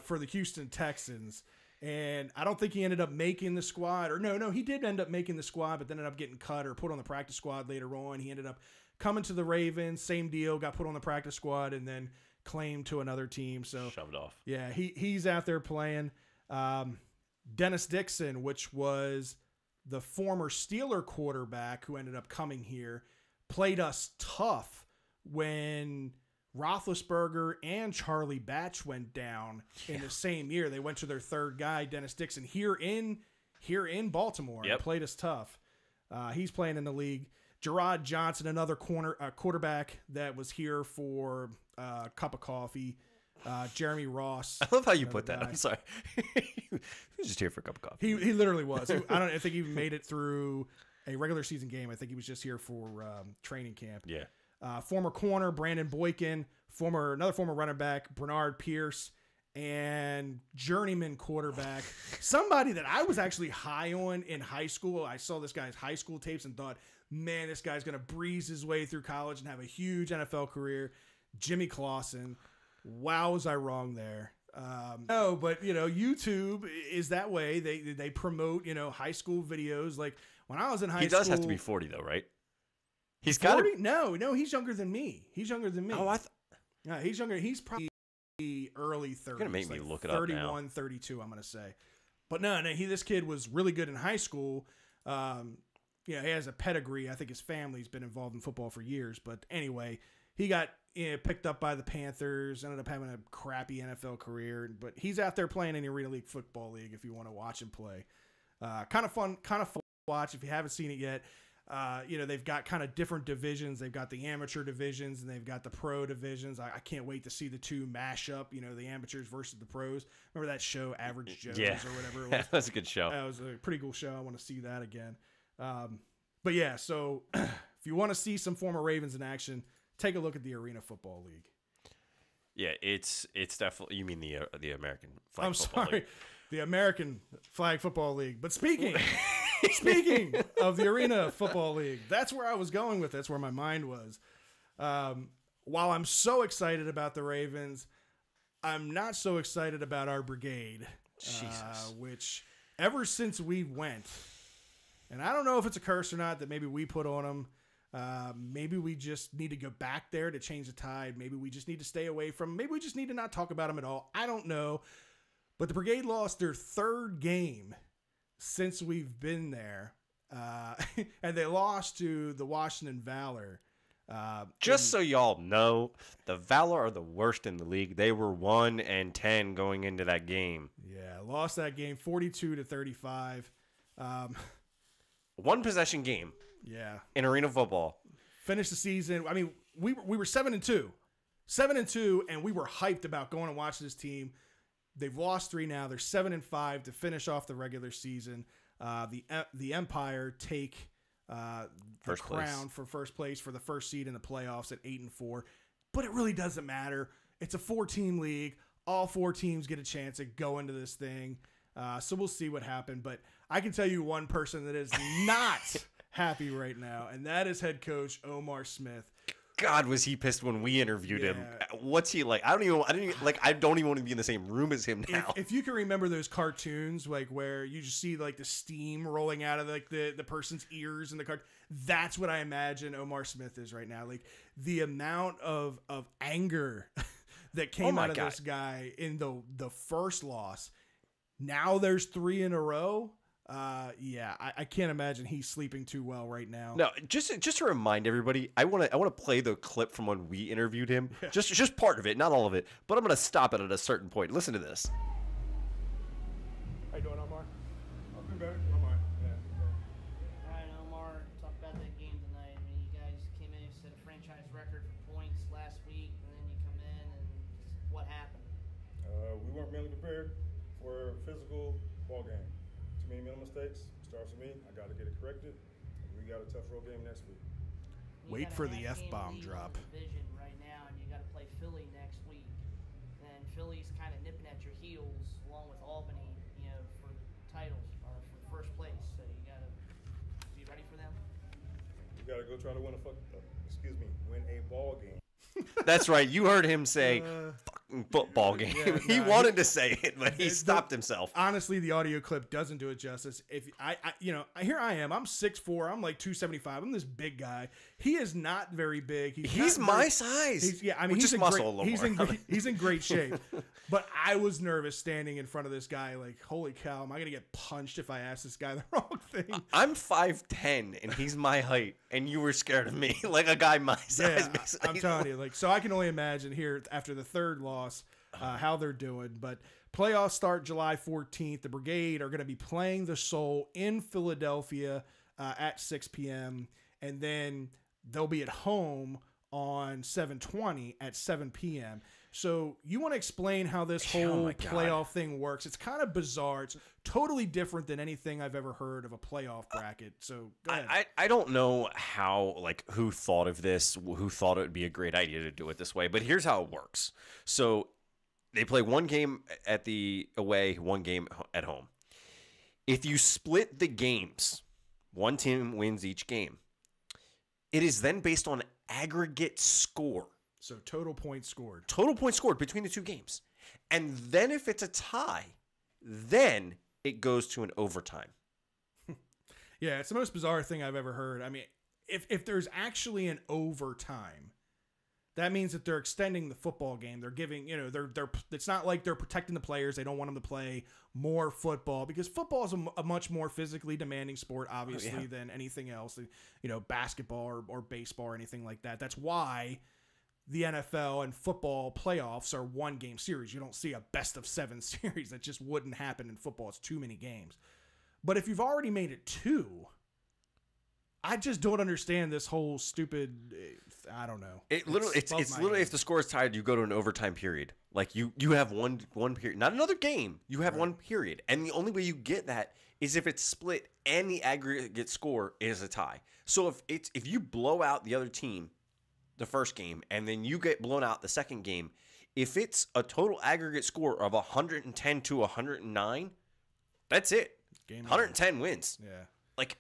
for the Houston Texans. And I don't think he ended up making the squad. Or no, he did end up making the squad, but then ended up getting cut or put on the practice squad later on. He ended up coming to the Ravens, same deal, got put on the practice squad, and then claimed to another team. So shoved off. Yeah, he's out there playing. Dennis Dixon, which was the former Steeler quarterback who ended up coming here, played us tough when Roethlisberger and Charlie Batch went down in the same year. They went to their third guy, Dennis Dixon, here in Baltimore. Yep. And played us tough. He's playing in the league. Gerard Johnson, another quarterback that was here for a cup of coffee. Jeremy Ross. I love how you put that. I'm sorry. He was just here for a cup of coffee. He literally was. I think he even made it through a regular season game. I think he was just here for training camp. Yeah. Former corner Brandon Boykin, another former running back Bernard Pierce, and journeyman quarterback, somebody that I was actually high on in high school. I saw this guy's high school tapes and thought, man, this guy's going to breeze his way through college and have a huge NFL career. Jimmy Clausen. Wow, was I wrong there? No, but YouTube is that way. They promote high school videos. Like when I was in high school, he does have to be 40 though, right? He's 40? No, he's younger than me. Oh, yeah, he's younger. He's probably early 30s. You're gonna make me look it up now. 31, 32. I'm gonna say, but no. This kid was really good in high school. He has a pedigree. I think his family's been involved in football for years. But anyway, he got picked up by the Panthers, ended up having a crappy NFL career, but he's out there playing in the Arena League Football League if you want to watch him play. Kind of fun to watch if you haven't seen it yet. They've got kind of different divisions. They've got the amateur divisions and they've got the pro divisions. I can't wait to see the two mash up, the amateurs versus the pros. Remember that show, Average Joe's or whatever it was? That's a good show. That was a pretty cool show. I want to see that again. But yeah, so if you want to see some former Ravens in action, take a look at the Arena Football League. Yeah, it's definitely. You mean the American Flag I'm Football sorry, League. The American Flag Football League. But speaking of the Arena Football League, that's where I was going with. That's where my mind was. While I'm so excited about the Ravens, I'm not so excited about our brigade. Jesus. Which ever since we went, and I don't know if it's a curse or not that maybe we put on them. Maybe we just need to go back there to change the tide. Maybe we just need to stay away from them. Maybe we just need to not talk about them at all. I don't know. But the Brigade lost their third game since we've been there. and they lost to the Washington Valor. Just so y'all know, the Valor are the worst in the league. They were 1-10 going into that game. Yeah, lost that game 42-35. One possession game. Yeah, in arena football. Finished the season. I mean, we were 7-2, 7-2, and we were hyped about going and watching this team. They've lost 3 now. They're 7-5 to finish off the regular season. The Empire take the crown for first place for the first seed in the playoffs at 8-4. But it really doesn't matter. It's a 4-team league. All 4 teams get a chance to go into this thing. So we'll see what happens. But I can tell you one person that is not happy right now, and that is head coach Omar Smith. God, was he pissed when we interviewed him? What's he like? I don't even want to be in the same room as him now. If you can remember those cartoons, like where you just see like the steam rolling out of like the person's ears in the cart, that's what I imagine Omar Smith is right now. Like the amount of anger that came out of this guy in the first loss. Now there's 3 in a row. I can't imagine he's sleeping too well right now. No, just to remind everybody, I want to play the clip from when we interviewed him. Yeah. Just part of it, not all of it. But I'm going to stop it at a certain point. Listen to this. How you doing, Omar? I'll be better. Omar. Yeah. All right, Omar, talk about that game tonight. I mean, you guys came in and set a franchise record for points last week, and then you come in and what happened? We weren't mentally prepared for a physical ball game. Too many mental mistakes. Starts with me. I got to get it corrected. We got a tough road game next week. Wait for the F-bomb drop. Division right now, and you got to play Philly next week. And Philly's kind of nipping at your heels, along with Albany, for titles or for first place. So you got to be ready for them. We got to go try to win a ball game. That's right. You heard him say fucking football game. Yeah, he wanted to say it, but he stopped himself. Honestly, the audio clip doesn't do it justice. If here I am. I'm 6'4". I'm like 275. I'm this big guy. He is not very big. He's my size. He's in great shape. But I was nervous standing in front of this guy. Like, holy cow, am I gonna get punched if I ask this guy the wrong thing? I'm 5'10", and he's my height, and you were scared of me, like a guy my size. Yeah, I'm telling you, so I can only imagine here after the third loss how they're doing. But playoffs start July 14th. The Brigade are going to be playing the Soul in Philadelphia at 6 p.m. And then they'll be at home on 7/20 at 7 p.m. So you want to explain how this whole playoff thing works? It's kind of bizarre. It's totally different than anything I've ever heard of a playoff bracket. So go ahead. I don't know who thought of this, who thought it would be a great idea to do it this way, but here's how it works. So they play one game at the away, one game at home. If you split the games, one team wins each game. It is then based on aggregate score. So total points scored. Total points scored between the two games. And then if it's a tie, then it goes to an overtime. Yeah, it's the most bizarre thing I've ever heard. I mean, if there's actually an overtime, that means that they're extending the football game. They're giving, it's not like they're protecting the players. They don't want them to play more football because football is a much more physically demanding sport, obviously, than anything else. Basketball or baseball or anything like that. That's why the NFL and football playoffs are one-game series. You don't see a best-of-7 series. That just wouldn't happen in football. It's too many games. But if you've already made it 2, I just don't understand this whole stupid. I don't know. It's literally if the score is tied, you go to an overtime period. Like you have one period, not another game. You have one period, and the only way you get that is if it's split and the aggregate score is a tie. So if you blow out the other team the first game, and then you get blown out the second game, if it's a total aggregate score of 110 to 109, that's it. Game 110 wins. Yeah. Like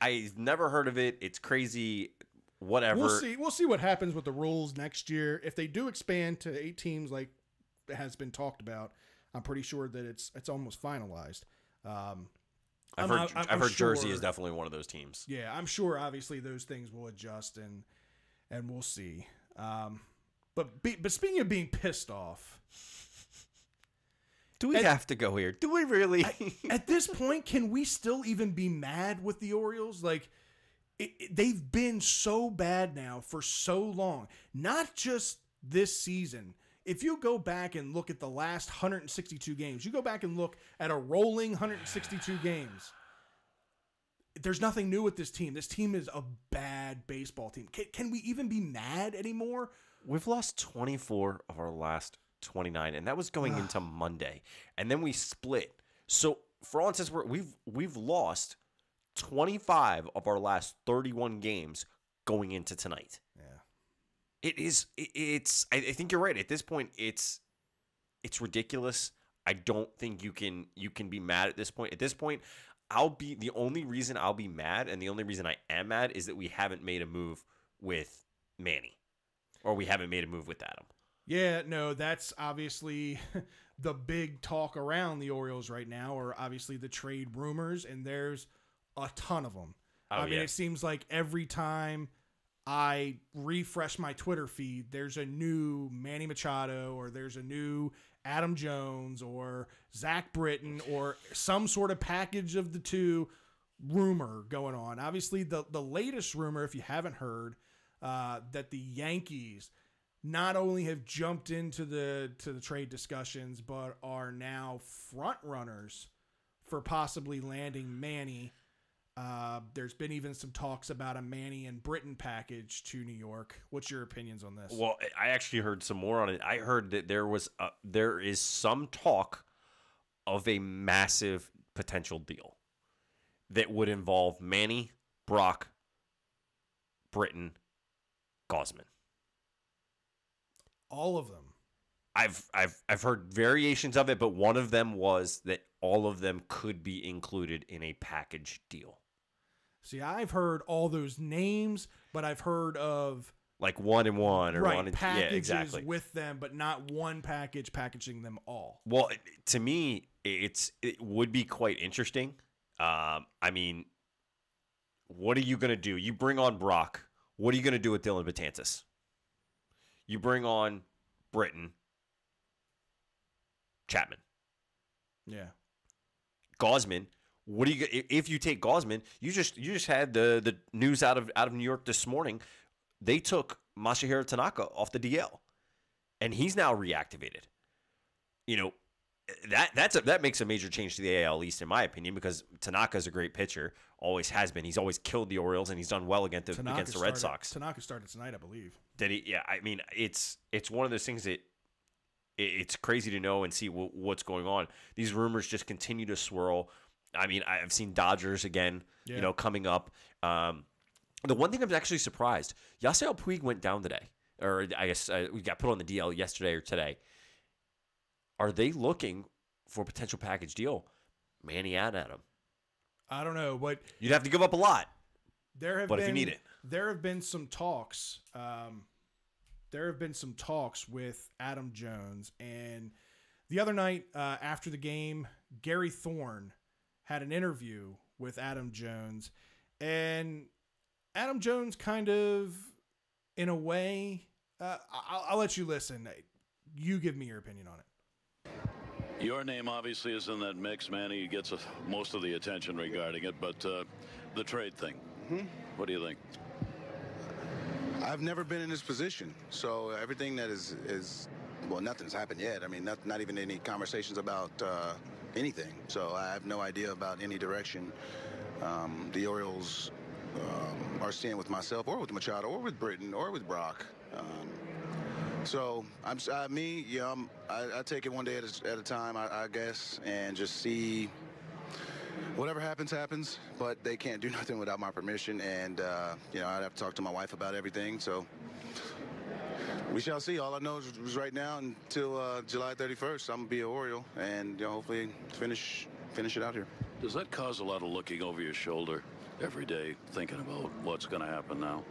I've never heard of it. It's crazy. Whatever. We'll see what happens with the rules next year. If they do expand to 8 teams, like has been talked about, I'm pretty sure that it's almost finalized. I've heard Jersey is definitely one of those teams. Yeah, I'm sure. Obviously, those things will adjust and we'll see. But speaking of being pissed off, Do we have to go here? Do we really? At this point, can we still even be mad with the Orioles? Like, they've been so bad now for so long. Not just this season. If you go back and look at the last 162 games, you go back and look at a rolling 162 games, there's nothing new with this team. This team is a bad baseball team. Can we even be mad anymore? We've lost 24 of our last 29, and that was going into Monday. And then we split. So, for all intents, we've lost 25 of our last 31 games going into tonight. Yeah. I think you're right. At this point, it's ridiculous. I don't think you can be mad at this point. At this point, the only reason I'll be mad, and the only reason I am mad, is that we haven't made a move with Manny. Or we haven't made a move with Adam. Yeah, no, that's obviously the big talk around the Orioles right now, or obviously the trade rumors, and there's a ton of them. I mean, it seems like every time I refresh my Twitter feed, there's a new Manny Machado, or there's a new Adam Jones, or Zach Britton, or some sort of package of the two rumor going on. Obviously, the latest rumor, if you haven't heard, that the Yankees not only have jumped into the trade discussions, but are now front runners for possibly landing Manny. There's been even some talks about a Manny and Britton package to New York. What's your opinions on this? Well, I actually heard some more on it. I heard that there is some talk of a massive potential deal that would involve Manny, Brock, Britton, Gausman. All of them. I've heard variations of it, but one of them was that all of them could be included in a package deal. See, I've heard all those names, but I've heard of like 1 and 1 or 1 and packages yeah, exactly. with them, but not one package packaging them all. Well, to me, it would be quite interesting. I mean, what are you going to do? You bring on Brock. What are you going to do with Dylan Betances? You bring on Britton, Chapman. Yeah. Gausman. What do you if you take Gausman? You just had the news out of New York this morning. They took Masahiro Tanaka off the DL, and he's now reactivated. You know, that makes a major change to the AL East, in my opinion, because Tanaka's a great pitcher, always has been. He's always killed the Orioles, and he's done well against the Red Sox. Tanaka started tonight, I believe. Did he? Yeah, I mean, it's one of those things that it's crazy to know and see what's going on. These rumors just continue to swirl. I mean, I've seen Dodgers again, coming up. The one thing I'm actually surprised, Yasiel Puig went down today, or I guess we got put on the DL yesterday or today. Are they looking for a potential package deal? Manny and Adam. I don't know, but you'd have to give up a lot. If you need it, there have been some talks. There have been some talks with Adam Jones, and the other night after the game, Gary Thorne had an interview with Adam Jones, and Adam Jones kind of, in a way, I'll let you listen. You give me your opinion on it. Your name obviously is in that mix, Manny. He gets most of the attention regarding it, but the trade thing, what do you think? I've never been in this position, so everything that is well, nothing's happened yet. I mean, not even any conversations about anything, so I have no idea about any direction the Orioles are seeing with myself or with Machado or with Britton or with Brock. So I take it one day at a time, I guess, and just see whatever happens. But they can't do nothing without my permission, and I'd have to talk to my wife about everything. So we shall see. All I know is right now until July 31st, I'm gonna be an Oriole, and hopefully finish it out here. Does that cause a lot of looking over your shoulder every day, thinking about what's going to happen now?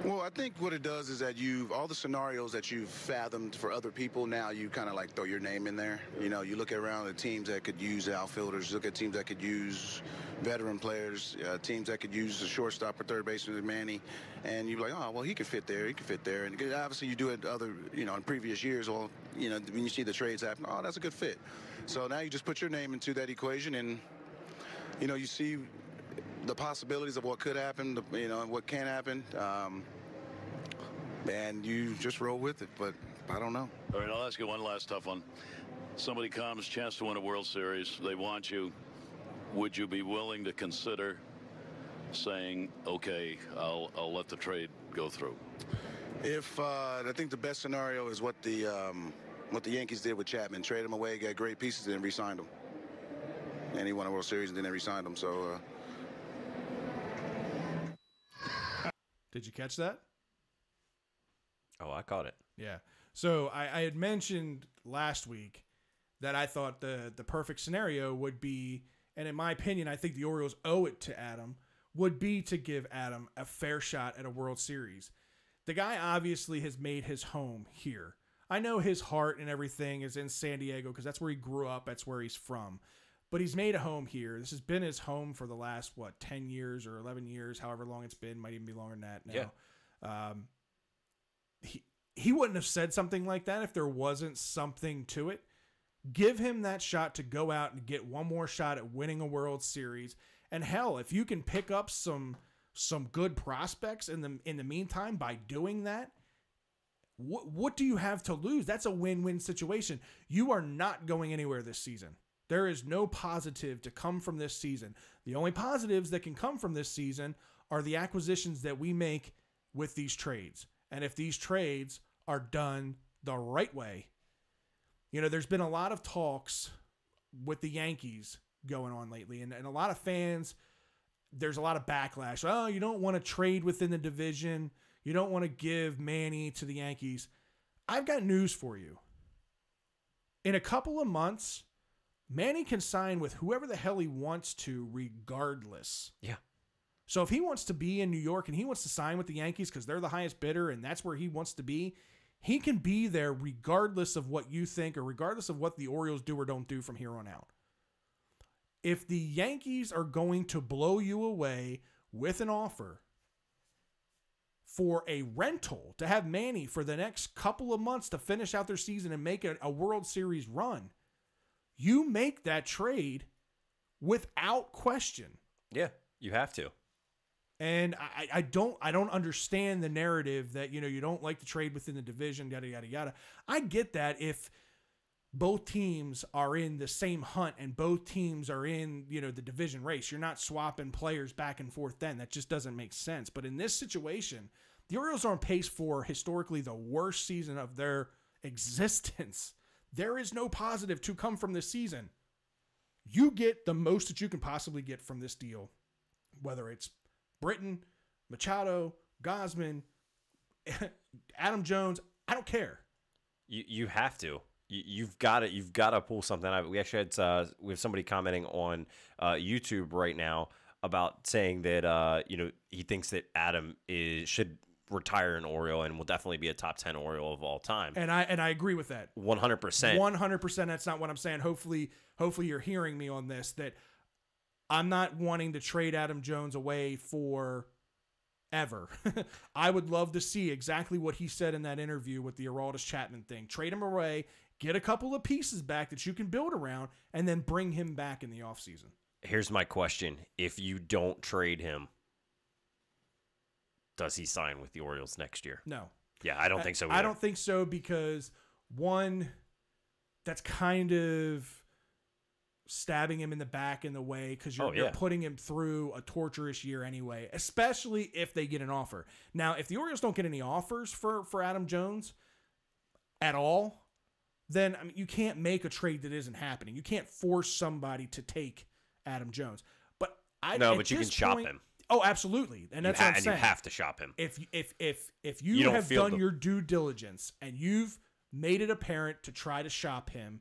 Well, I think what it does is that all the scenarios that you've fathomed for other people, now you kind of like throw your name in there. You know, you look around at teams that could use outfielders, look at teams that could use veteran players, teams that could use a shortstop or third baseman, Manny, and you're like, oh, well, he could fit there, and obviously you do it in previous years. Well, when you see the trades happen, oh, that's a good fit. So now you just put your name into that equation, and you see the possibilities of what could happen, and what can happen, and you just roll with it. But I don't know. All right, I'll ask you one last tough one. Somebody comes, chance to win a World Series, they want you. Would you be willing to consider saying, okay, I'll let the trade go through? I think the best scenario is what the Yankees did with Chapman. Trade him away, got great pieces, and then re-signed him. And he won a World Series, and then they re-signed him. So. Did you catch that? Oh, I caught it. Yeah. So I had mentioned last week that I thought the perfect scenario would be, and in my opinion, I think the Orioles owe it to Adam, would be to give Adam a fair shot at a World Series. The guy obviously has made his home here. I know his heart and everything is in San Diego because that's where he grew up. That's where he's from. But he's made a home here. This has been his home for the last, 10 years or 11 years, however long it's been. Might even be longer than that now. Yeah. He wouldn't have said something like that if there wasn't something to it. Give him that shot to go out and get one more shot at winning a World Series. And hell, if you can pick up some good prospects in the meantime by doing that, what do you have to lose? That's a win-win situation. You are not going anywhere this season. There is no positive to come from this season. The only positives that can come from this season are the acquisitions that we make with these trades. And if these trades are done the right way, there's been a lot of talks with the Yankees going on lately. And a lot of fans, there's a lot of backlash. Oh, you don't want to trade within the division. You don't want to give Manny to the Yankees. I've got news for you. In a couple of months, Manny can sign with whoever the hell he wants to regardless. Yeah. So if he wants to be in New York and he wants to sign with the Yankees because they're the highest bidder and that's where he wants to be, he can be there regardless of what you think or regardless of what the Orioles do or don't do from here on out. If the Yankees are going to blow you away with an offer for a rental to have Manny for the next couple of months to finish out their season and make a World Series run, you make that trade without question. Yeah, you have to. And I don't understand the narrative that, you don't like to trade within the division, yada, yada, yada. I get that if both teams are in the same hunt and both teams are in, the division race. You're not swapping players back and forth then. That just doesn't make sense. But in this situation, the Orioles are on pace for historically the worst season of their existence. There is no positive to come from this season. You get the most that you can possibly get from this deal, whether it's Britton, Machado, Gosman, Adam Jones. I don't care. You have to. You've got to pull something out. We actually we have somebody commenting on YouTube right now about saying that he thinks that Adam should retire an Oriole and will definitely be a top 10 Oriole of all time. And I agree with that. 100%. 100%. That's not what I'm saying. Hopefully you're hearing me on this, that I'm not wanting to trade Adam Jones away for ever. I would love to see exactly what he said in that interview with the Aroldis Chapman thing. Trade him away, get a couple of pieces back that you can build around, and then bring him back in the offseason. Here's my question. If you don't trade him, does he sign with the Orioles next year? No. Yeah, I don't think so either. I don't think so because, one, that's kind of stabbing him in the back in the way because you're putting him through a torturous year anyway, especially if they get an offer. Now, if the Orioles don't get any offers for Adam Jones at all, then you can't make a trade that isn't happening. You can't force somebody to take Adam Jones. But you can shop him. Oh, absolutely, and that's what I'm saying. And you have to shop him. If you have done your due diligence and you've made it apparent to try to shop him,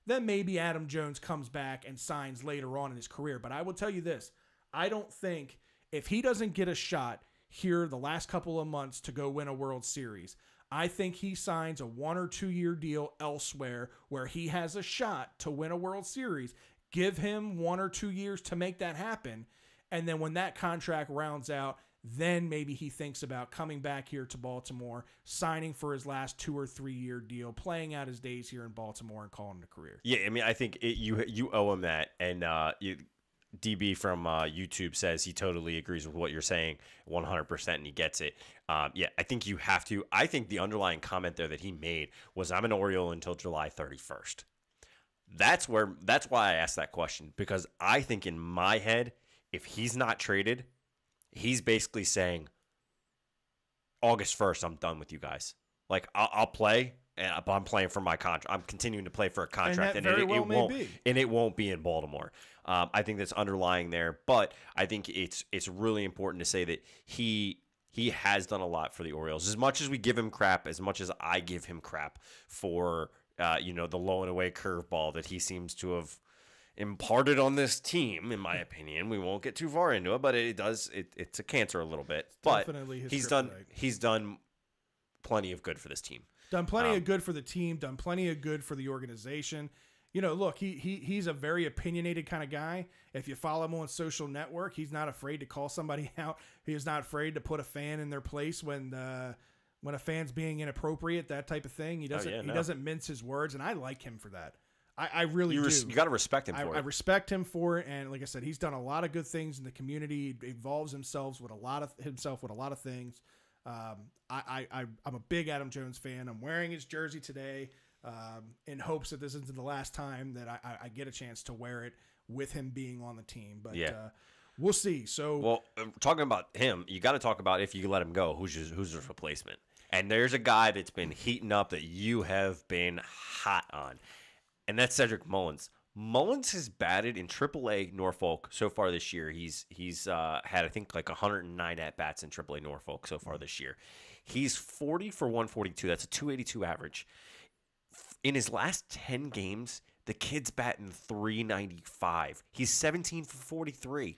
then maybe Adam Jones comes back and signs later on in his career. But I will tell you this: I don't think if he doesn't get a shot, here the last couple of months to go win a World Series. I think he signs a 1 or 2 year deal elsewhere where he has a shot to win a World Series. Give him 1 or 2 years to make that happen. And then when that contract rounds out, then maybe he thinks about coming back here to Baltimore, signing for his last 2 or 3 year deal, playing out his days here in Baltimore and calling it a career. Yeah, I mean, I think you owe him that. And DB from YouTube says he totally agrees with what you're saying 100% and he gets it. Yeah, I think you have to. I think the underlying comment there that he made was, I'm an Oriole until July 31st. That's why I asked that question, because I think in my head, if he's not traded, he's basically saying, August 1st, I'm done with you guys. Like, I'll play, but I'm playing for my contract. I'm continuing to play for a contract, and it won't be in Baltimore. I think that's underlying there, but I think it's really important to say that he has done a lot for the Orioles. As much as we give him crap, as much as I give him crap for the low and away curveball that he seems to have imparted on this team, in my opinion. We won't get too far into it, but it's a cancer a little bit. But definitely he's done plenty of good for this team. Done plenty of good for the team, done plenty of good for the organization. Look, he's a very opinionated kind of guy. If you follow him on social network, he's not afraid to call somebody out. He is not afraid to put a fan in their place when a fan's being inappropriate, that type of thing. He doesn't mince his words, and I like him for that. I really do. You got to respect him for it. I respect him for it, and like I said, he's done a lot of good things in the community. He involves himself with a lot of things. I'm a big Adam Jones fan. I'm wearing his jersey today in hopes that this isn't the last time that I get a chance to wear it with him being on the team. But we'll see. So, talking about him, you got to talk about, if you let him go, who's his replacement. And there's a guy that's been heating up that you have been hot on. And that's Cedric Mullins. Mullins has batted in AAA Norfolk so far this year. He's had, I think, like 109 at-bats in AAA Norfolk so far this year. He's 40 for 142. That's a 282 average. In his last 10 games, the kid's batting 395. He's 17 for 43.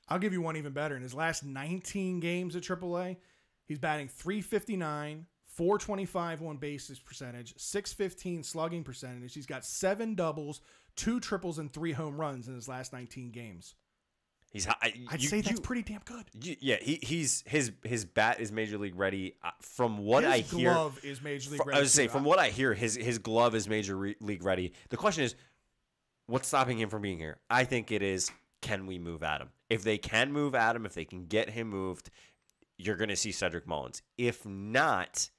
I'll give you one even better. In his last 19 games at AAA, he's batting 359, 425 on bases percentage, 615 slugging percentage. He's got 7 doubles, 2 triples, and 3 home runs in his last 19 games. I'd say that's pretty damn good. His bat is major league ready. From what I hear, his glove is major league ready. I would say, from what I hear, his glove is major league ready. The question is, what's stopping him from being here? I think it is, can we move Adam? If they can move Adam, if they can get him moved, you're going to see Cedric Mullins. If not,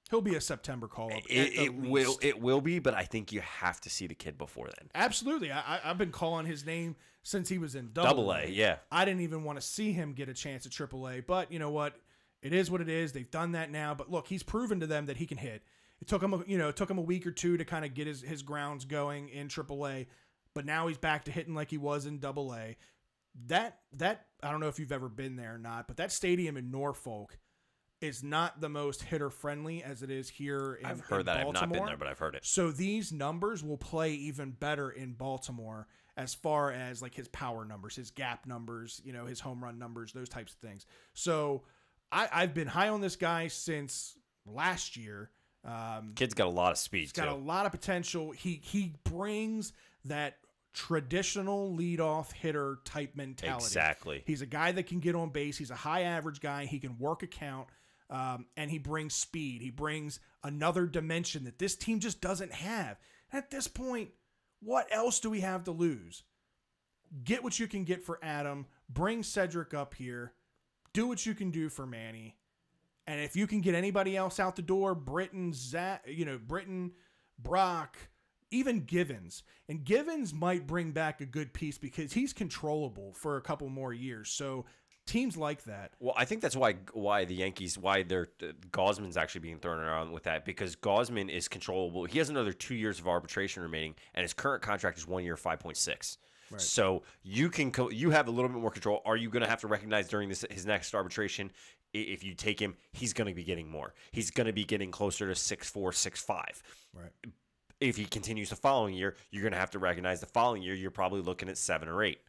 he'll be a September call-up. It will be, but I think you have to see the kid before then. Absolutely. I've been calling his name since he was in Double A. Yeah. I didn't even want to see him get a chance at AAA, but you know what? It is what it is. They've done that now. But look, he's proven to them that he can hit. It took him a week or two to kind of get his grounds going in AAA, but now he's back to hitting like he was in AA. That I don't know if you've ever been there or not, but that stadium in Norfolk is not the most hitter friendly as it is here in I've heard that. Baltimore. I've not been there, but I've heard it. So these numbers will play even better in Baltimore as far as like his power numbers, his gap numbers, his home run numbers, those types of things. So I've been high on this guy since last year. Kid's got a lot of speed. He's got a lot of potential. He brings that traditional leadoff hitter type mentality. Exactly. He's a guy that can get on base. He's a high average guy. He can work a count, and he brings speed. He brings another dimension that this team just doesn't have. At this point, what else do we have to lose? Get what you can get for Adam. Bring Cedric up here. Do what you can do for Manny. And if you can get anybody else out the door, Britton, Brock, even Givens. And Givens might bring back a good piece because he's controllable for a couple more years. So teams like that. Well, I think that's why the Yankees, their Gausman's actually being thrown around with that, because Gausman is controllable. He has another 2 years of arbitration remaining, and his current contract is 1 year, 5.6. Right. So you have a little bit more control. Are you going to have to recognize during his next arbitration, if you take him, he's going to be getting more. He's going to be getting closer to 6'4", 6'5". Right. If he continues the following year, you're going to have to recognize the following year you're probably looking at 7 or 8.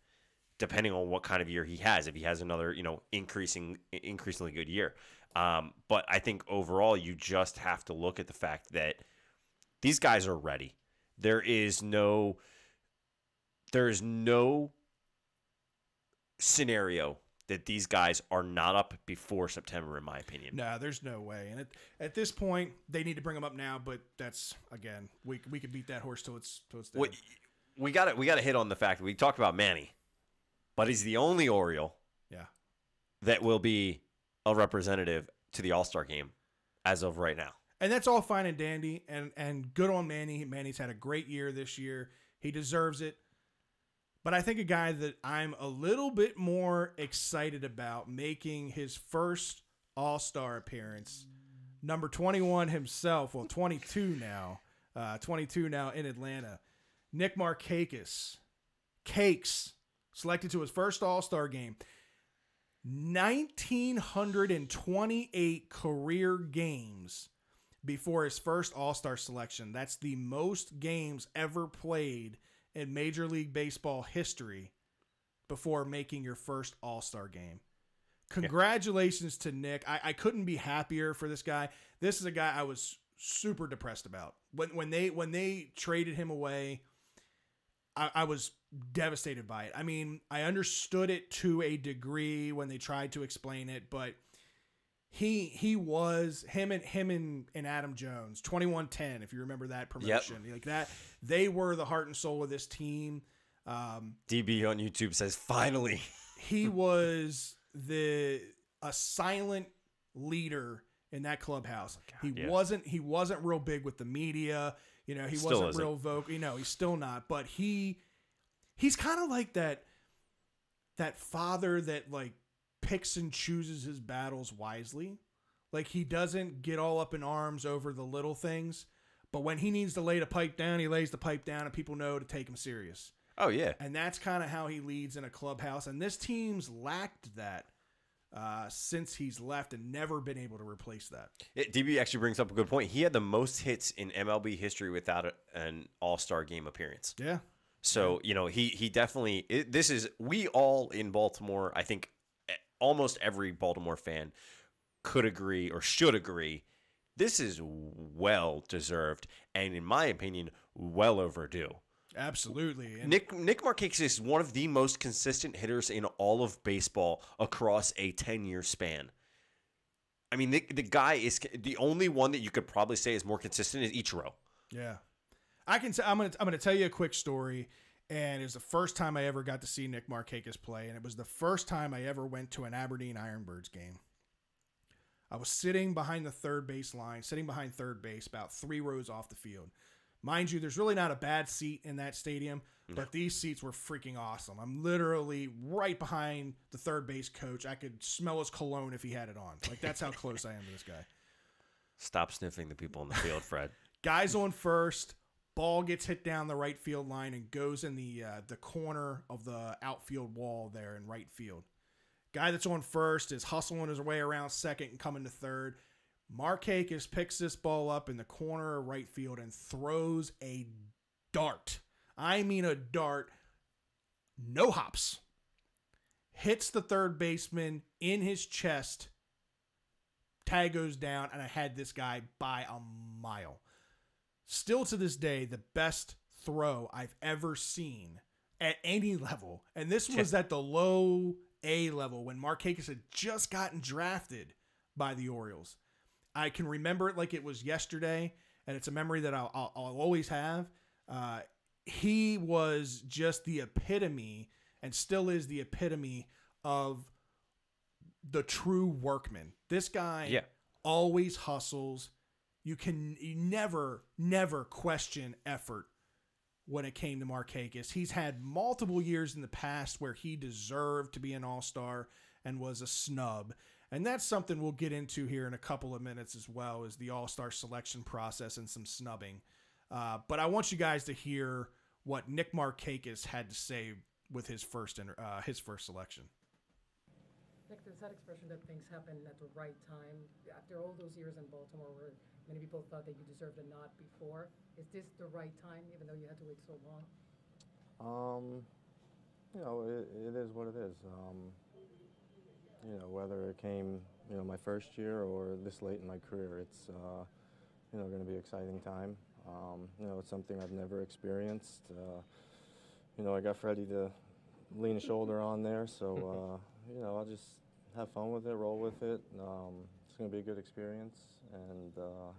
depending on what kind of year he has, if he has another, increasingly good year. But I think overall, you just have to look at the fact that these guys are ready. There is no scenario that these guys are not up before September, in my opinion. No, there's no way. And at this point, they need to bring them up now. But that's, again, we could beat that horse till it's dead. We got to hit on the fact that we talked about Manny, but he's the only Oriole that will be a representative to the All-Star game as of right now. And that's all fine and dandy, and good on Manny. Manny's had a great year this year. He deserves it. But I think a guy that I'm a little bit more excited about making his first All-Star appearance, number 21 himself, 22 now in Atlanta, Nick Markakis. Cakes, selected to his first All-Star game. 1,928 career games before his first All-Star selection. That's the most games ever played in Major League Baseball history before making your first All-Star game. Congratulations to Nick. I couldn't be happier for this guy. This is a guy I was super depressed about. When they traded him away, I was devastated by it. I mean, I understood it to a degree when they tried to explain it, but he was him and Adam Jones, 21-10, if you remember that promotion. Like that, they were the heart and soul of this team. DB on YouTube says finally. He was a silent leader in that clubhouse. He wasn't real big with the media. He wasn't real vocal. He's still not. But he's kind of like that father that like picks and chooses his battles wisely. Like he doesn't get all up in arms over the little things, but when he needs to lay the pipe down, he lays the pipe down, and people know to take him serious. Oh yeah, and that's kind of how he leads in a clubhouse. And this team's lacked that since he's left, and never been able to replace that. DB actually brings up a good point. He had the most hits in MLB history without an All-Star game appearance. Yeah. So he definitely. We all in Baltimore, I think. Almost every Baltimore fan could agree or should agree. This is well deserved, and in my opinion, well overdue. Absolutely. And Nick Markakis is one of the most consistent hitters in all of baseball across a 10-year span. I mean, the guy is the only one that you could probably say is more consistent is Ichiro. Yeah, I'm gonna tell you a quick story. And it was the first time I ever got to see Nick Markakis play, and it was the first time I ever went to an Aberdeen Ironbirds game. I was sitting behind the third base, about 3 rows off the field. Mind you, there's really not a bad seat in that stadium, but these seats were freaking awesome. I'm literally right behind the third base coach. I could smell his cologne if he had it on. Like, that's how close I am to this guy. Stop sniffing the people in the field, Fred. Guy's on first. Ball gets hit down the right field line and goes in the corner of the outfield wall there in right field. Guy that's on first is hustling his way around second and coming to third. Markakis picks this ball up in the corner of right field and throws a dart. I mean a dart. No hops. Hits the third baseman in his chest. Tag goes down, and I had this guy by a mile. Still to this day, the best throw I've ever seen at any level. And this was at the low A level when Markakis had just gotten drafted by the Orioles. I can remember it like it was yesterday, and it's a memory that I'll always have. He was just the epitome, and still is the epitome, of the true workman. This guy always hustles. You never question effort when it came to Markakis. He's had multiple years in the past where he deserved to be an all-star and was a snub. And that's something we'll get into here in a couple of minutes as well, is the all-star selection process and some snubbing. But I want you guys to hear what Nick Markakis had to say with his first selection. Nick, there's that expression that things happen at the right time. After all those years in Baltimore where many people thought that you deserved a nod before, is this the right time, even though you had to wait so long? You know, it is what it is. You know, whether it came, you know, my first year or this late in my career, it's, you know, going to be an exciting time. You know, it's something I've never experienced. You know, I got Freddie to lean a shoulder on there, so, you know, I'll just have fun with it, roll with it. It's going to be a good experience, and,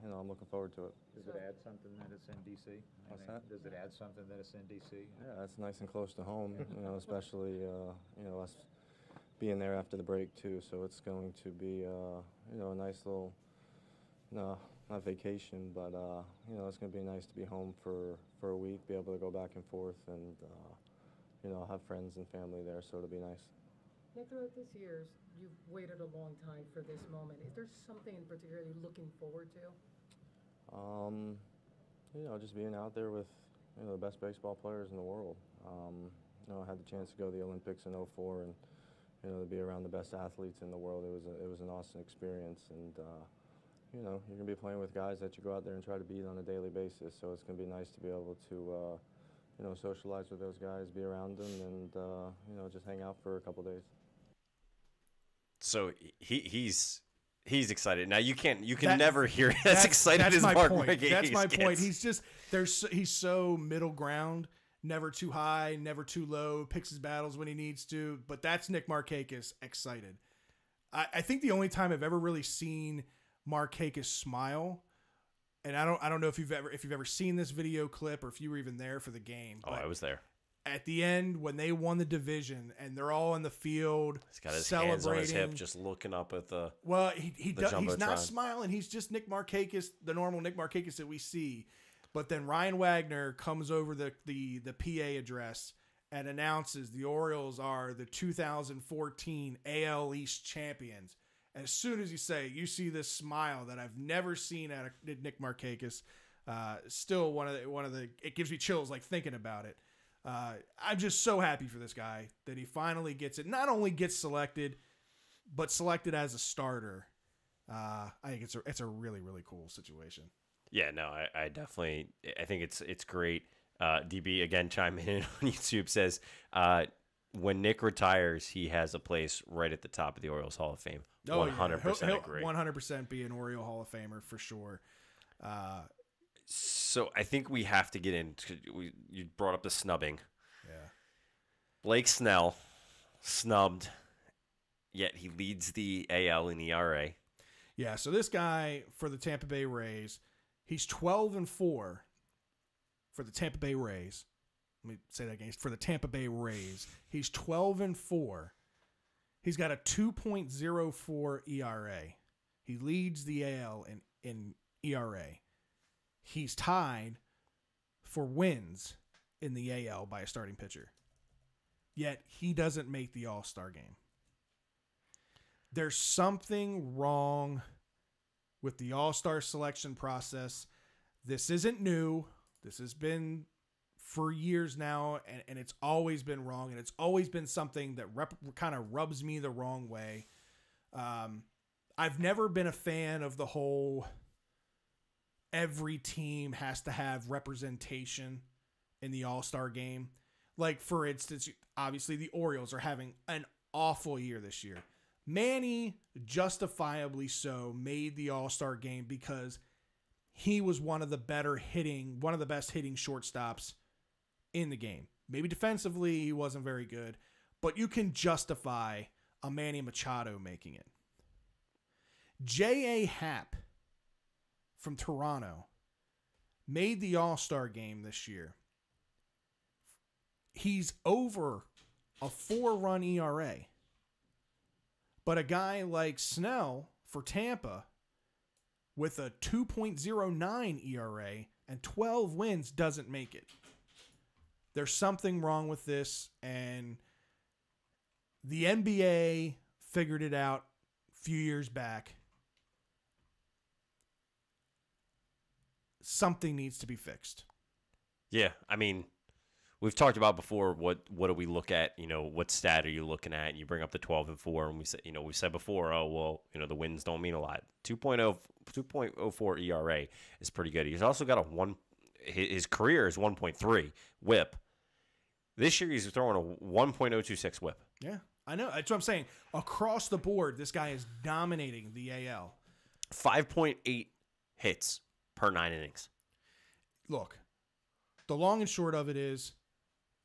you know, I'm looking forward to it. Does it add something that it's in D.C.? What's that? Does it add something that it's in D.C.? Yeah, it's nice and close to home, you know, especially, you know, us being there after the break, too. So it's going to be, you know, a nice little, no, not vacation, but, you know, it's going to be nice to be home for a week, be able to go back and forth, and, you know, have friends and family there, so it'll be nice. Nick, throughout this year, you've waited a long time for this moment. Is there something in particular you're looking forward to? You know, just being out there with, you know, the best baseball players in the world. You know, I had the chance to go to the Olympics in '04 and, you know, to be around the best athletes in the world. It was an awesome experience, and, you know, you're going to be playing with guys that you go out there and try to beat on a daily basis, so it's going to be nice to be able to, you know, socialize with those guys, be around them, and, you know, just hang out for a couple days. So he's excited. Now you can never hear as excited as Mark Marquez. That's my point. He's so middle ground, never too high, never too low, picks his battles when he needs to. But that's Nick Markakis excited. I think the only time I've ever really seen Markakis smile, and I don't know if you've ever seen this video clip or if you were even there for the game. Oh, I was there. At the end, when they won the division and they're all in the field, he's got his celebrating. hands on his hip, just looking up at the. Well, he's not smiling. He's just Nick Markakis, the normal Nick Markakis that we see. But then Ryan Wagner comes over the PA address and announces the Orioles are the 2014 AL East champions. And as soon as you see this smile that I've never seen out of Nick Markakis, still one of the it gives me chills like thinking about it. I'm just so happy for this guy that he finally gets it. Not only gets selected, but selected as a starter. I think it's a really, really cool situation. Yeah, no, I definitely think it's great. DB again chiming in on YouTube says when Nick retires, he has a place right at the top of the Orioles Hall of Fame. 100% agree. 100% be an Oriole Hall of Famer for sure. So I think we have to get in. You brought up the snubbing. Yeah. Blake Snell snubbed, yet he leads the AL in ERA. Yeah, so this guy for the Tampa Bay Rays, he's 12-4 for the Tampa Bay Rays. Let me say that again. For the Tampa Bay Rays, he's 12-4. He's got a 2.04 ERA. He leads the AL in ERA. He's tied for wins in the AL by a starting pitcher. Yet he doesn't make the All-Star game. There's something wrong with the All-Star selection process. This isn't new. This has been for years now, and it's always been wrong, and it's always been something that kind of rubs me the wrong way. I've never been a fan of the whole every team has to have representation in the All-Star game. Like, for instance, obviously the Orioles are having an awful year this year. Manny, justifiably so, made the All-Star game because he was one of the best hitting shortstops in the game. Maybe defensively he wasn't very good, but you can justify a Manny Machado making it. J.A. Happ from Toronto made the All-Star game this year. He's over a 4-run ERA. But a guy like Snell for Tampa with a 2.09 ERA and 12 wins doesn't make it. There's something wrong with this, and the NBA figured it out a few years back. Something needs to be fixed. Yeah, I mean, we've talked about before what do we look at, what stat are you looking at? And you bring up the 12-4, and we said before, the wins don't mean a lot. 2.04 ERA is pretty good. He's also got his career is 1.3 WHIP. This year he's throwing a 1.026 whip. Yeah, I know. That's what I'm saying. Across the board, this guy is dominating the AL. 5.8 hits per 9 innings. Look, the long and short of it is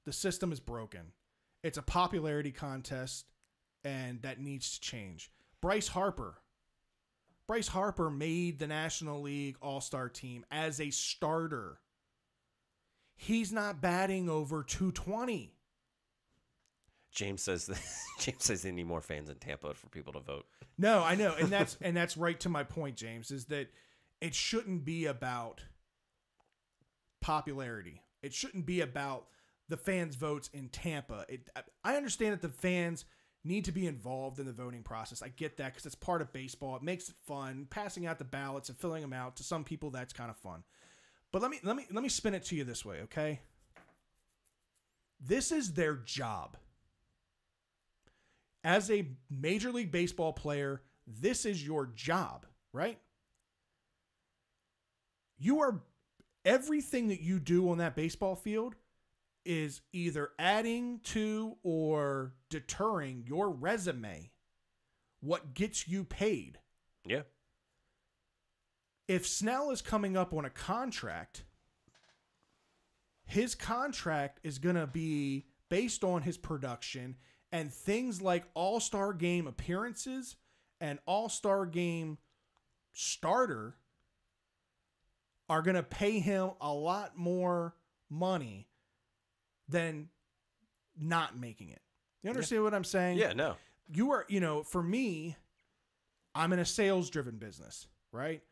the system is broken. It's a popularity contest, and that needs to change. Bryce Harper made the National League All-Star team as a starter. He's not batting over 220. James says they need more fans in Tampa for people to vote. No, I know, and that's right to my point, James, is that it shouldn't be about popularity. It shouldn't be about the fans' votes in Tampa. I understand that the fans need to be involved in the voting process. I get that because it's part of baseball. It makes it fun. Passing out the ballots and filling them out, to some people, that's kind of fun. But let me spin it to you this way, okay? This is their job. As a Major League Baseball player, this is your job, right? Everything that you do on that baseball field is either adding to or deterring your resume, what gets you paid. Yeah. If Snell is coming up on a contract, his contract is going to be based on his production, and things like All-Star Game appearances and All-Star Game starter are going to pay him a lot more money than not making it. You understand what I'm saying? Yeah, no. You are, for me, I'm in a sales-driven business, right?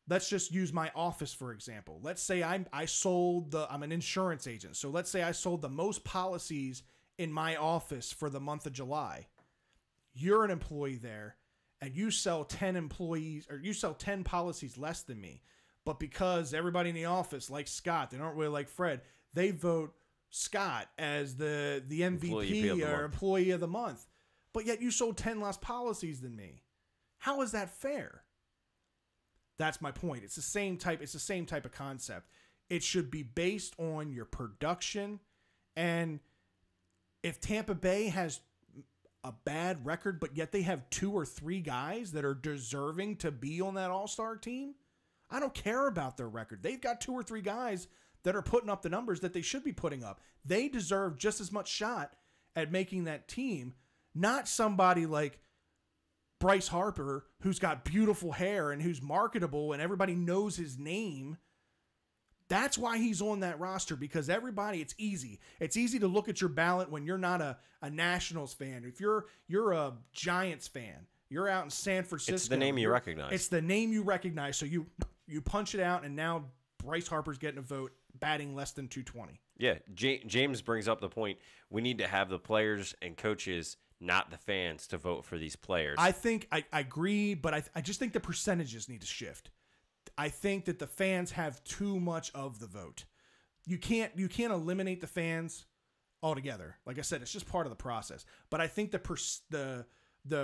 Let's just use my office, for example. Let's say I'm an insurance agent. So let's say I sold the most policies in my office for the month of July. You're an employee there, and you sell 10 policies less than me. But because everybody in the office likes Scott, they don't really like Fred, they vote Scott as the MVP or employee of the month. But yet you sold 10 less policies than me. How is that fair? That's my point. It's the same type of concept. It should be based on your production. And if Tampa Bay has a bad record, but yet they have 2 or 3 guys that are deserving to be on that All-Star team, I don't care about their record. They've got 2 or 3 guys that are putting up the numbers that they should be putting up. They deserve just as much shot at making that team, not somebody like Bryce Harper, who's got beautiful hair and who's marketable and everybody knows his name. That's why he's on that roster, because it's easy. It's easy to look at your ballot when you're not a Nationals fan. If you're a Giants fan, you're out in San Francisco. It's the name you recognize. It's the name you recognize. So you punch it out, and now Bryce Harper's getting a vote, batting less than 220. Yeah, James brings up the point. We need to have the players and coaches, not the fans, to vote for these players. I think I agree, but I just think the percentages need to shift. I think that the fans have too much of the vote. You can't eliminate the fans altogether. Like I said, it's just part of the process. But I think the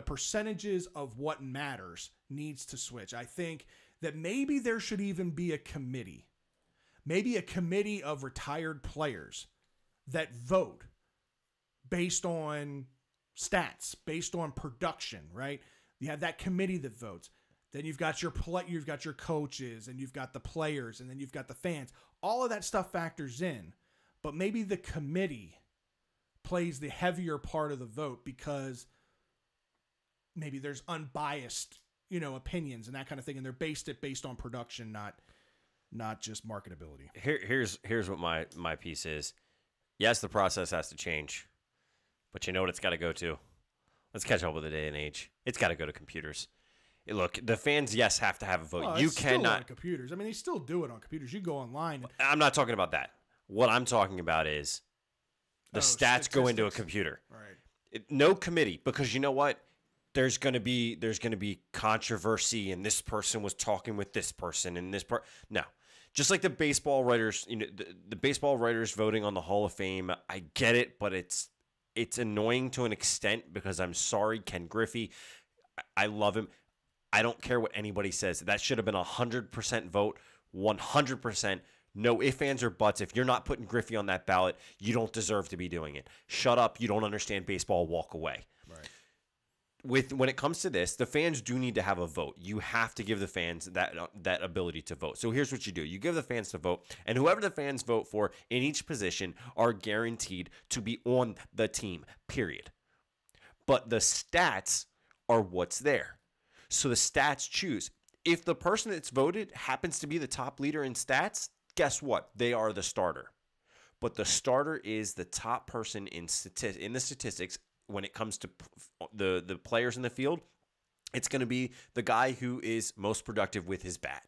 percentages of what matters needs to switch. I think that maybe there should even be a committee. Maybe a committee of retired players that vote based on stats, based on production, right? You have that committee that votes. Then you've got your coaches, and you've got the players, and then you've got the fans. All of that stuff factors in, but maybe the committee plays the heavier part of the vote because maybe there's unbiased, opinions and that kind of thing, and they're based on production, not just marketability. Here's what my piece is. Yes, the process has to change, but you know what it's got to go to? Let's catch up with the day and age. It's got to go to computers. Look, the fans, yes, have to have a vote. Oh, you it's cannot still on computers. I mean, they still do it on computers. You go online. I'm not talking about that. What I'm talking about is the stats go into a computer. Right. No committee, because you know what? There's going to be controversy, and this person was talking with this person and this part. No. Just like the baseball writers, the baseball writers voting on the Hall of Fame, I get it, but it's annoying to an extent, because I'm sorry, Ken Griffey, I love him. I don't care what anybody says. That should have been 100% vote, 100%, No ifs, ands, or buts. If you're not putting Griffey on that ballot, you don't deserve to be doing it. Shut up. You don't understand baseball. Walk away. Right. When it comes to this, the fans do need to have a vote. You have to give the fans that ability to vote. So here's what you do. You give the fans to vote, and whoever the fans vote for in each position are guaranteed to be on the team, period. But the stats are what's there. So the stats choose. If the person that's voted happens to be the top leader in stats, guess what? They are the starter. But the starter is the top person in the statistics when it comes to the players in the field. It's going to be the guy who is most productive with his bat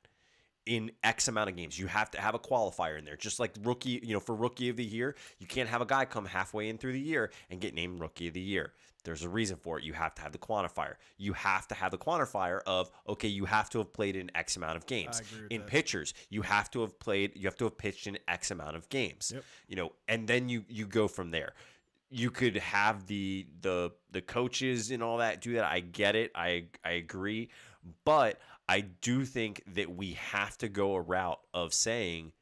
in X amount of games. You have to have a qualifier in there. Just like rookie, for rookie of the year, you can't have a guy come halfway in through the year and get named rookie of the year. There's a reason for it. You have to have the quantifier. You have to have the quantifier of, okay, you have to have played in X amount of games. I agree with In that. pitchers, you have to have pitched in X amount of games. Yep. And then you go from there. You could have the coaches and all that do that. I get it. I agree. But I do think that we have to go a route of saying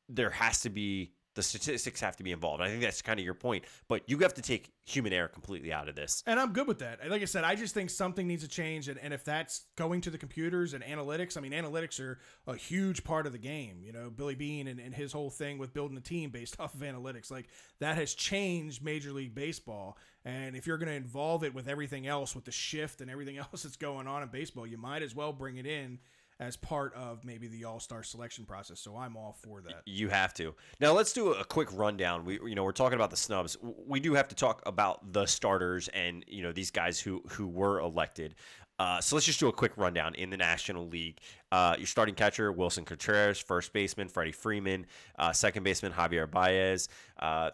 there has to be, the statistics have to be involved. I think that's kind of your point. But you have to take human error completely out of this. And I'm good with that. And like I said, I just think something needs to change. And if that's going to the computers and analytics, I mean, analytics are a huge part of the game. Billy Beane and his whole thing with building a team based off of analytics, like that has changed Major League Baseball. And if you're going to involve it with everything else, with the shift and everything else that's going on in baseball, you might as well bring it in as part of maybe the all-star selection process. So I'm all for that. You have to. Now let's do a quick rundown. We're talking about the snubs. We do have to talk about the starters and these guys who were elected. So let's just do a quick rundown in the National League. Your starting catcher, Wilson Contreras. First baseman, Freddie Freeman. Second baseman, Javier Baez.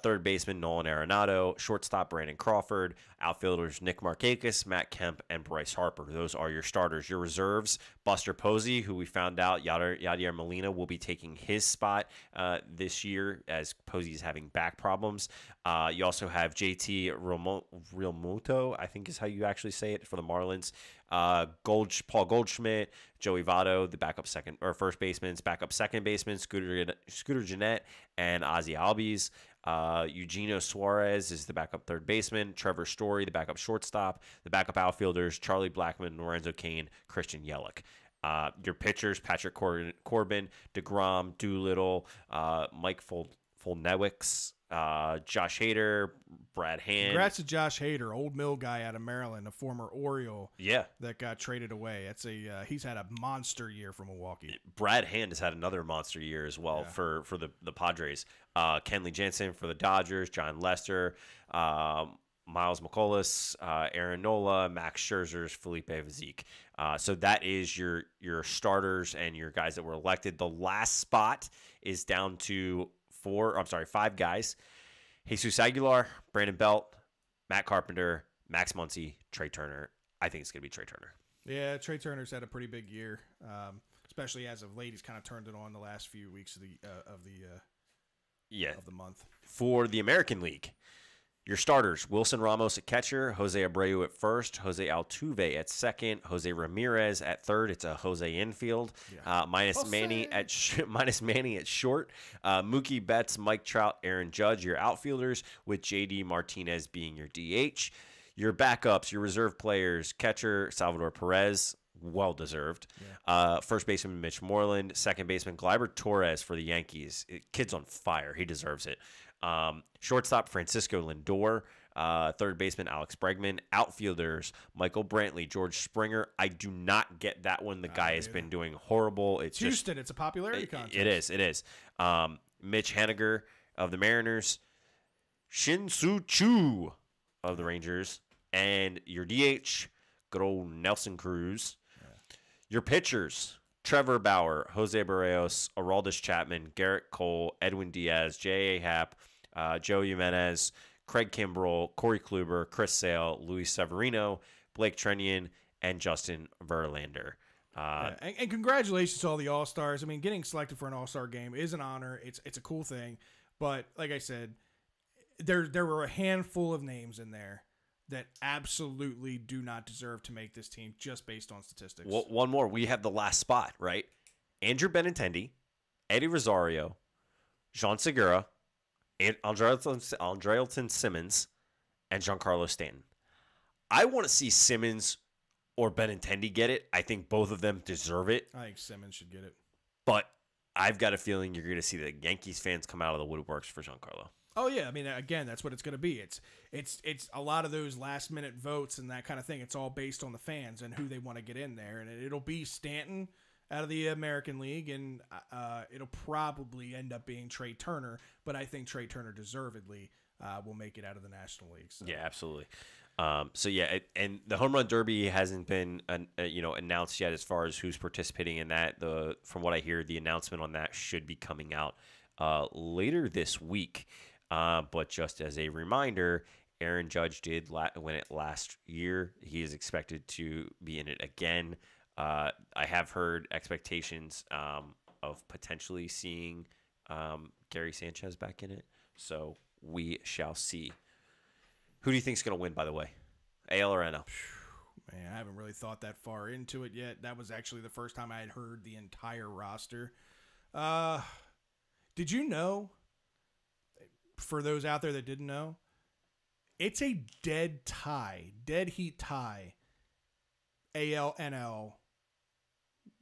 Third baseman, Nolan Arenado. Shortstop, Brandon Crawford. Outfielders, Nick Markakis, Matt Kemp, and Bryce Harper. Those are your starters. Your reserves, Buster Posey, who we found out Yadier Molina will be taking his spot this year as Posey is having back problems. You also have JT Realmuto, I think is how you actually say it, for the Marlins. Paul Goldschmidt, Joey Votto, the backup first baseman, backup second baseman, Scooter Gennett, and Ozzie Albies. Eugenio Suarez is the backup third baseman. Trevor Story, the backup shortstop. The backup outfielders, Charlie Blackmon, Lorenzo Cain, Christian Yelich. Your pitchers, Patrick Corbin, DeGrom, Doolittle, Mike Folnewicz, Josh Hader, Brad Hand. Congrats to Josh Hader, old mill guy out of Maryland, a former Oriole. Yeah. That got traded away. That's he's had a monster year for Milwaukee. Brad Hand has had another monster year as well for the Padres. Kenley Jansen for the Dodgers, John Lester, Miles McCullough, Aaron Nola, Max Scherzer, Felipe Vizique. So that is your starters and your guys that were elected. The last spot is down to 5 guys. Jesus Aguilar, Brandon Belt, Matt Carpenter, Max Muncy, Trey Turner. I think it's going to be Trey Turner. Yeah, Trey Turner's had a pretty big year, especially as of late. He's kind of turned it on the last few weeks of the month. For the American League, your starters, Wilson Ramos at catcher, Jose Abreu at first, Jose Altuve at second, Jose Ramirez at third. It's a Jose infield. Minus Manny at short. Mookie Betts, Mike Trout, Aaron Judge, your outfielders, with JD Martinez being your DH. Your backups, your reserve players, catcher, Salvador Perez, well-deserved. First baseman, Mitch Moreland. Second baseman, Gleyber Torres for the Yankees. Kid's on fire. He deserves it. Shortstop, Francisco Lindor. Third baseman, Alex Bregman. Outfielders, Michael Brantley, George Springer. I do not get that one. The guy has been doing horrible. It's Houston. It's a popularity contest. It is. Mitch Haniger of the Mariners. Shin-Soo Choo of the Rangers. And your DH, good old Nelson Cruz. Your pitchers, Trevor Bauer, Jose Barrios, Aroldis Chapman, Garrett Cole, Edwin Diaz, J.A. Happ, Joe Jimenez, Craig Kimbrell, Corey Kluber, Chris Sale, Luis Severino, Blake Trenian, and Justin Verlander. And congratulations to all the All-Stars. I mean, getting selected for an All-Star game is an honor. It's a cool thing. But like I said, there were a handful of names in there that absolutely do not deserve to make this team just based on statistics. Well, one more. We have the last spot, right? Andrew Benintendi Eddie Rosario, Jean Segura, and Andrelton Simmons, and Giancarlo Stanton. I want to see Simmons or Benintendi get it. I think both of them deserve it. I think Simmons should get it. But I've got a feeling you're going to see the Yankees fans come out of the woodworks for Giancarlo. Oh yeah, I mean, again, that's what it's going to be. It's a lot of those last minute votes and that kind of thing. It's all based on the fans and who they want to get in there, and it'll be Stanton out of the American League, and it'll probably end up being Trey Turner. But I think Trey Turner deservedly will make it out of the National League. So. Yeah, absolutely. And the Home Run Derby hasn't been announced yet as far as who's participating in that. From what I hear, the announcement on that should be coming out later this week. But just as a reminder, Aaron Judge did win it last year. He is expected to be in it again. I have heard expectations of potentially seeing Gary Sanchez back in it. So we shall see. Who do you think is going to win, by the way? AL or NL? Man, I haven't really thought that far into it yet. That was actually the first time I had heard the entire roster. Did you know, for those out there that didn't know, it's a dead heat tie, AL, NL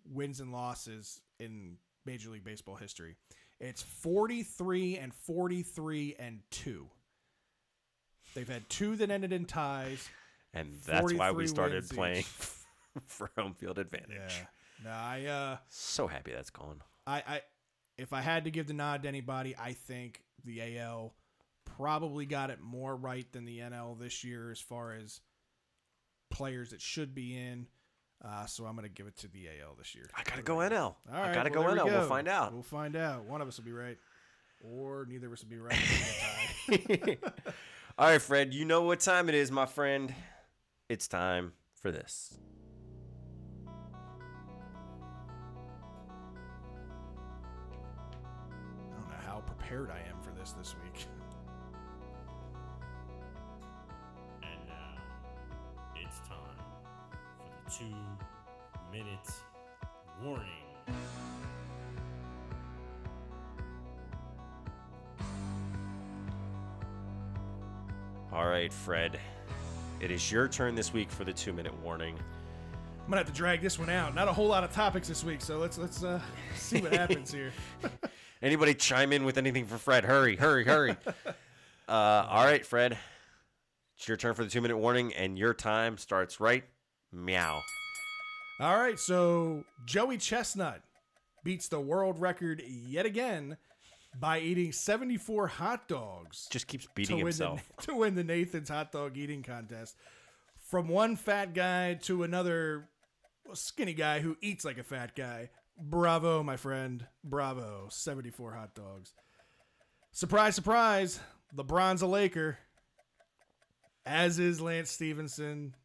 wins and losses in Major League Baseball history. It's 43-43-2. They've had 2 that ended in ties. And that's why we started playing for home field advantage. Yeah. No, so happy that's gone. If I had to give the nod to anybody, I think the AL probably got it more right than the NL this year as far as players that should be in. So I'm going to give it to the AL this year. I got to go NL. All right, I got to go NL. We'll find out. We'll find out. One of us will be right, or neither of us will be right. All right, Fred, you know what time it is, my friend. It's time for this. I don't know how prepared I am for this week. And now, it's time for the 2-minute warning. All right, Fred. It is your turn this week for the 2-minute warning. I'm going to have to drag this one out. Not a whole lot of topics this week, so let's see what happens here. Anybody chime in with anything for Fred? Hurry. All right, Fred. It's your turn for the 2-minute warning, and your time starts right meow. All right, so Joey Chestnut beats the world record yet again by eating 74 hot dogs. Just keeps beating himself. To win the Nathan's hot dog eating contest. From one fat guy to another skinny guy who eats like a fat guy. Bravo, my friend. Bravo. 74 hot dogs. Surprise, surprise. LeBron's a Laker. As is Lance Stevenson.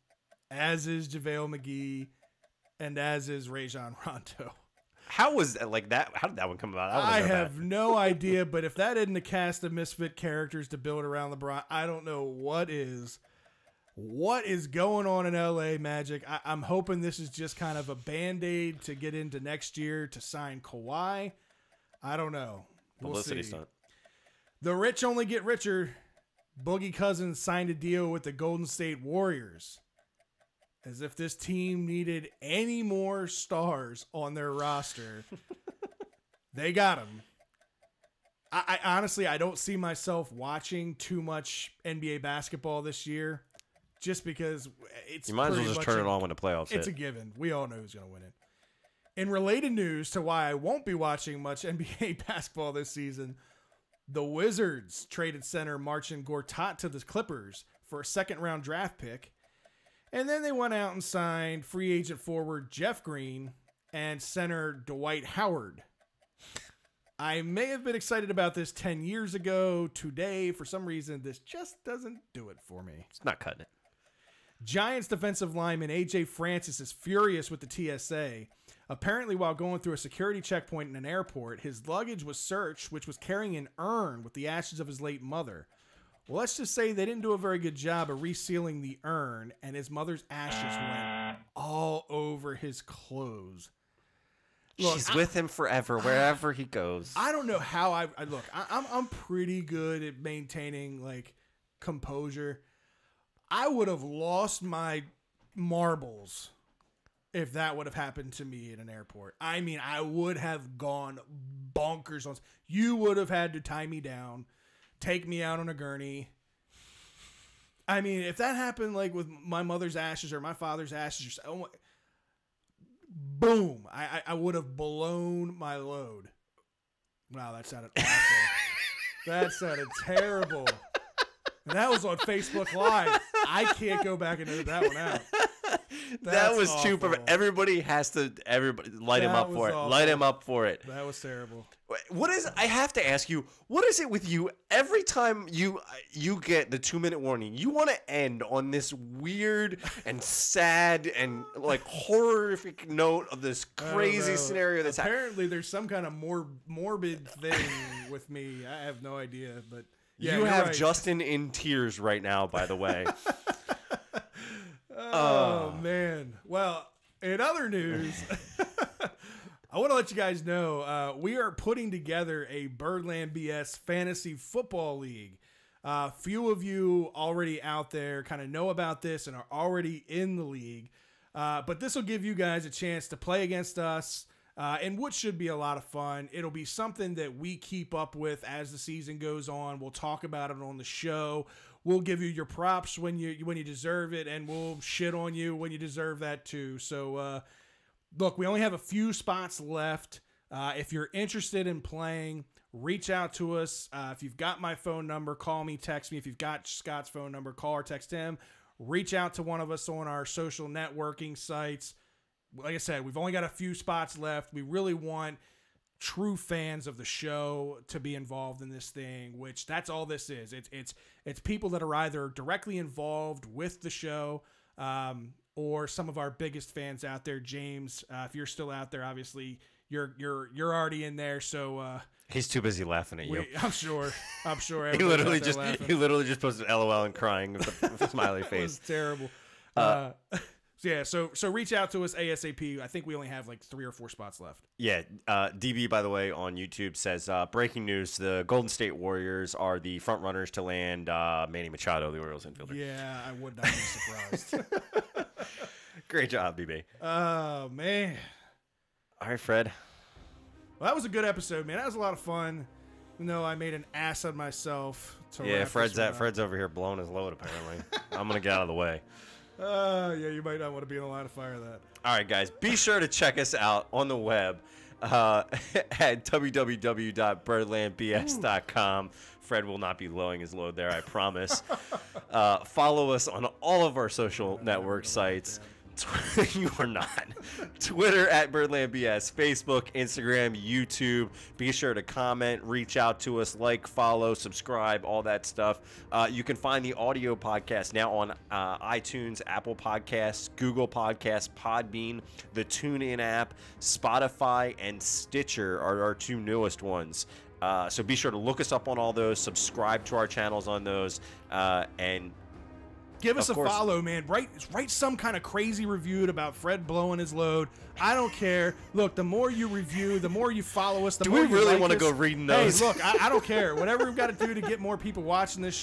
As is JaVale McGee. And as is Rajon Rondo. How was like that? How did that one come about? I have no idea, but if that isn't a cast of misfit characters to build around LeBron, I don't know what is. What is going on in LA Magic? I'm hoping this is just kind of a Band-Aid to get into next year to sign Kawhi. I don't know. Publicity see. stunt. The rich only get richer. Boogie Cousins signed a deal with the Golden State Warriors. As if this team needed any more stars on their roster. They got them. I honestly, I don't see myself watching too much NBA basketball this year. Just because it's you might as well just turn it on when the playoffs hit. It's a given. We all know who's going to win it. In related news to why I won't be watching much NBA basketball this season, the Wizards traded center Marcin Gortat to the Clippers for a second-round draft pick. And then they went out and signed free agent forward Jeff Green and center Dwight Howard. I may have been excited about this 10 years ago. Today, for some reason, this just doesn't do it for me. It's not cutting it. Giants defensive lineman A.J. Francis is furious with the TSA. Apparently, while going through a security checkpoint in an airport, his luggage was searched, which was carrying an urn with the ashes of his late mother. Well, let's just say they didn't do a very good job of resealing the urn, and his mother's ashes went all over his clothes. Look, She's with him forever, wherever he goes. I don't know how I look. I'm pretty good at maintaining like composure. I would have lost my marbles if that would have happened to me in an airport. I mean, I would have gone bonkers on. You would have had to tie me down, take me out on a gurney. I mean, if that happened like with my mother's ashes or my father's ashes, or boom, I would have blown my load. Wow, that sounded awful. That sounded terrible. And that was on Facebook Live. I can't go back and edit that one out. That was awful. too perfect. Everybody light him up for it. Awful. Light him up for it. That was terrible. What is? I have to ask you. What is it with you? Every time you get the 2-minute warning, you want to end on this weird and sad and like horrific note of this crazy scenario that's apparently there's some kind of morbid thing with me. I have no idea, but yeah, you have right. Justin in tears right now. By the way. Oh, man. Well, in other news, I want to let you guys know we are putting together a Birdland BS Fantasy Football League. Few of you already out there kind of know about this and are already in the league. But this will give you guys a chance to play against us and what should be a lot of fun. It'll be something that we keep up with as the season goes on. We'll talk about it on the show. We'll give you your props when you deserve it, and we'll shit on you when you deserve that too. So, look, we only have a few spots left. If you're interested in playing, reach out to us. If you've got my phone number, call me, text me. If you've got Scott's phone number, call or text him. Reach out to one of us on our social networking sites. Like I said, we've only got a few spots left. We really want true fans of the show to be involved in this thing, which that's all this is. It's people that are either directly involved with the show or some of our biggest fans out there. James, if you're still out there, obviously you're already in there. So he's too busy laughing at you. I'm sure. he literally just posted LOL and crying with a smiley face. It was terrible. So reach out to us ASAP. I think we only have like 3 or 4 spots left. Yeah, DB, by the way, on YouTube says, breaking news, the Golden State Warriors are the front runners to land Manny Machado, the Orioles infielder. Yeah, I would not be surprised. Great job, DB. Oh, man. All right, Fred. Well, that was a good episode, man. That was a lot of fun. You know, I made an ass of myself. Fred's over here blowing his load, apparently. I'm going to get out of the way. Yeah, you might not want to be in the line of fire of that. All right, guys, be sure to check us out on the web at www.birdlandbs.com. Fred will not be blowing his load there, I promise. Follow us on all of our social network sites. You are not. Twitter at BirdlandBS, Facebook, Instagram, YouTube. Be sure to comment, reach out to us, like, follow, subscribe, all that stuff. You can find the audio podcast now on iTunes, Apple Podcasts, Google Podcasts, Podbean, the TuneIn app, Spotify, and Stitcher are our 2 newest ones. So be sure to look us up on all those, subscribe to our channels on those, and give us a follow, man. Write some kind of crazy review about Fred blowing his load. I don't care. Look, the more you review, the more you follow us, the more you like us. Do we really want to go reading those? Hey, look, I don't care. Whatever we've got to do to get more people watching this show.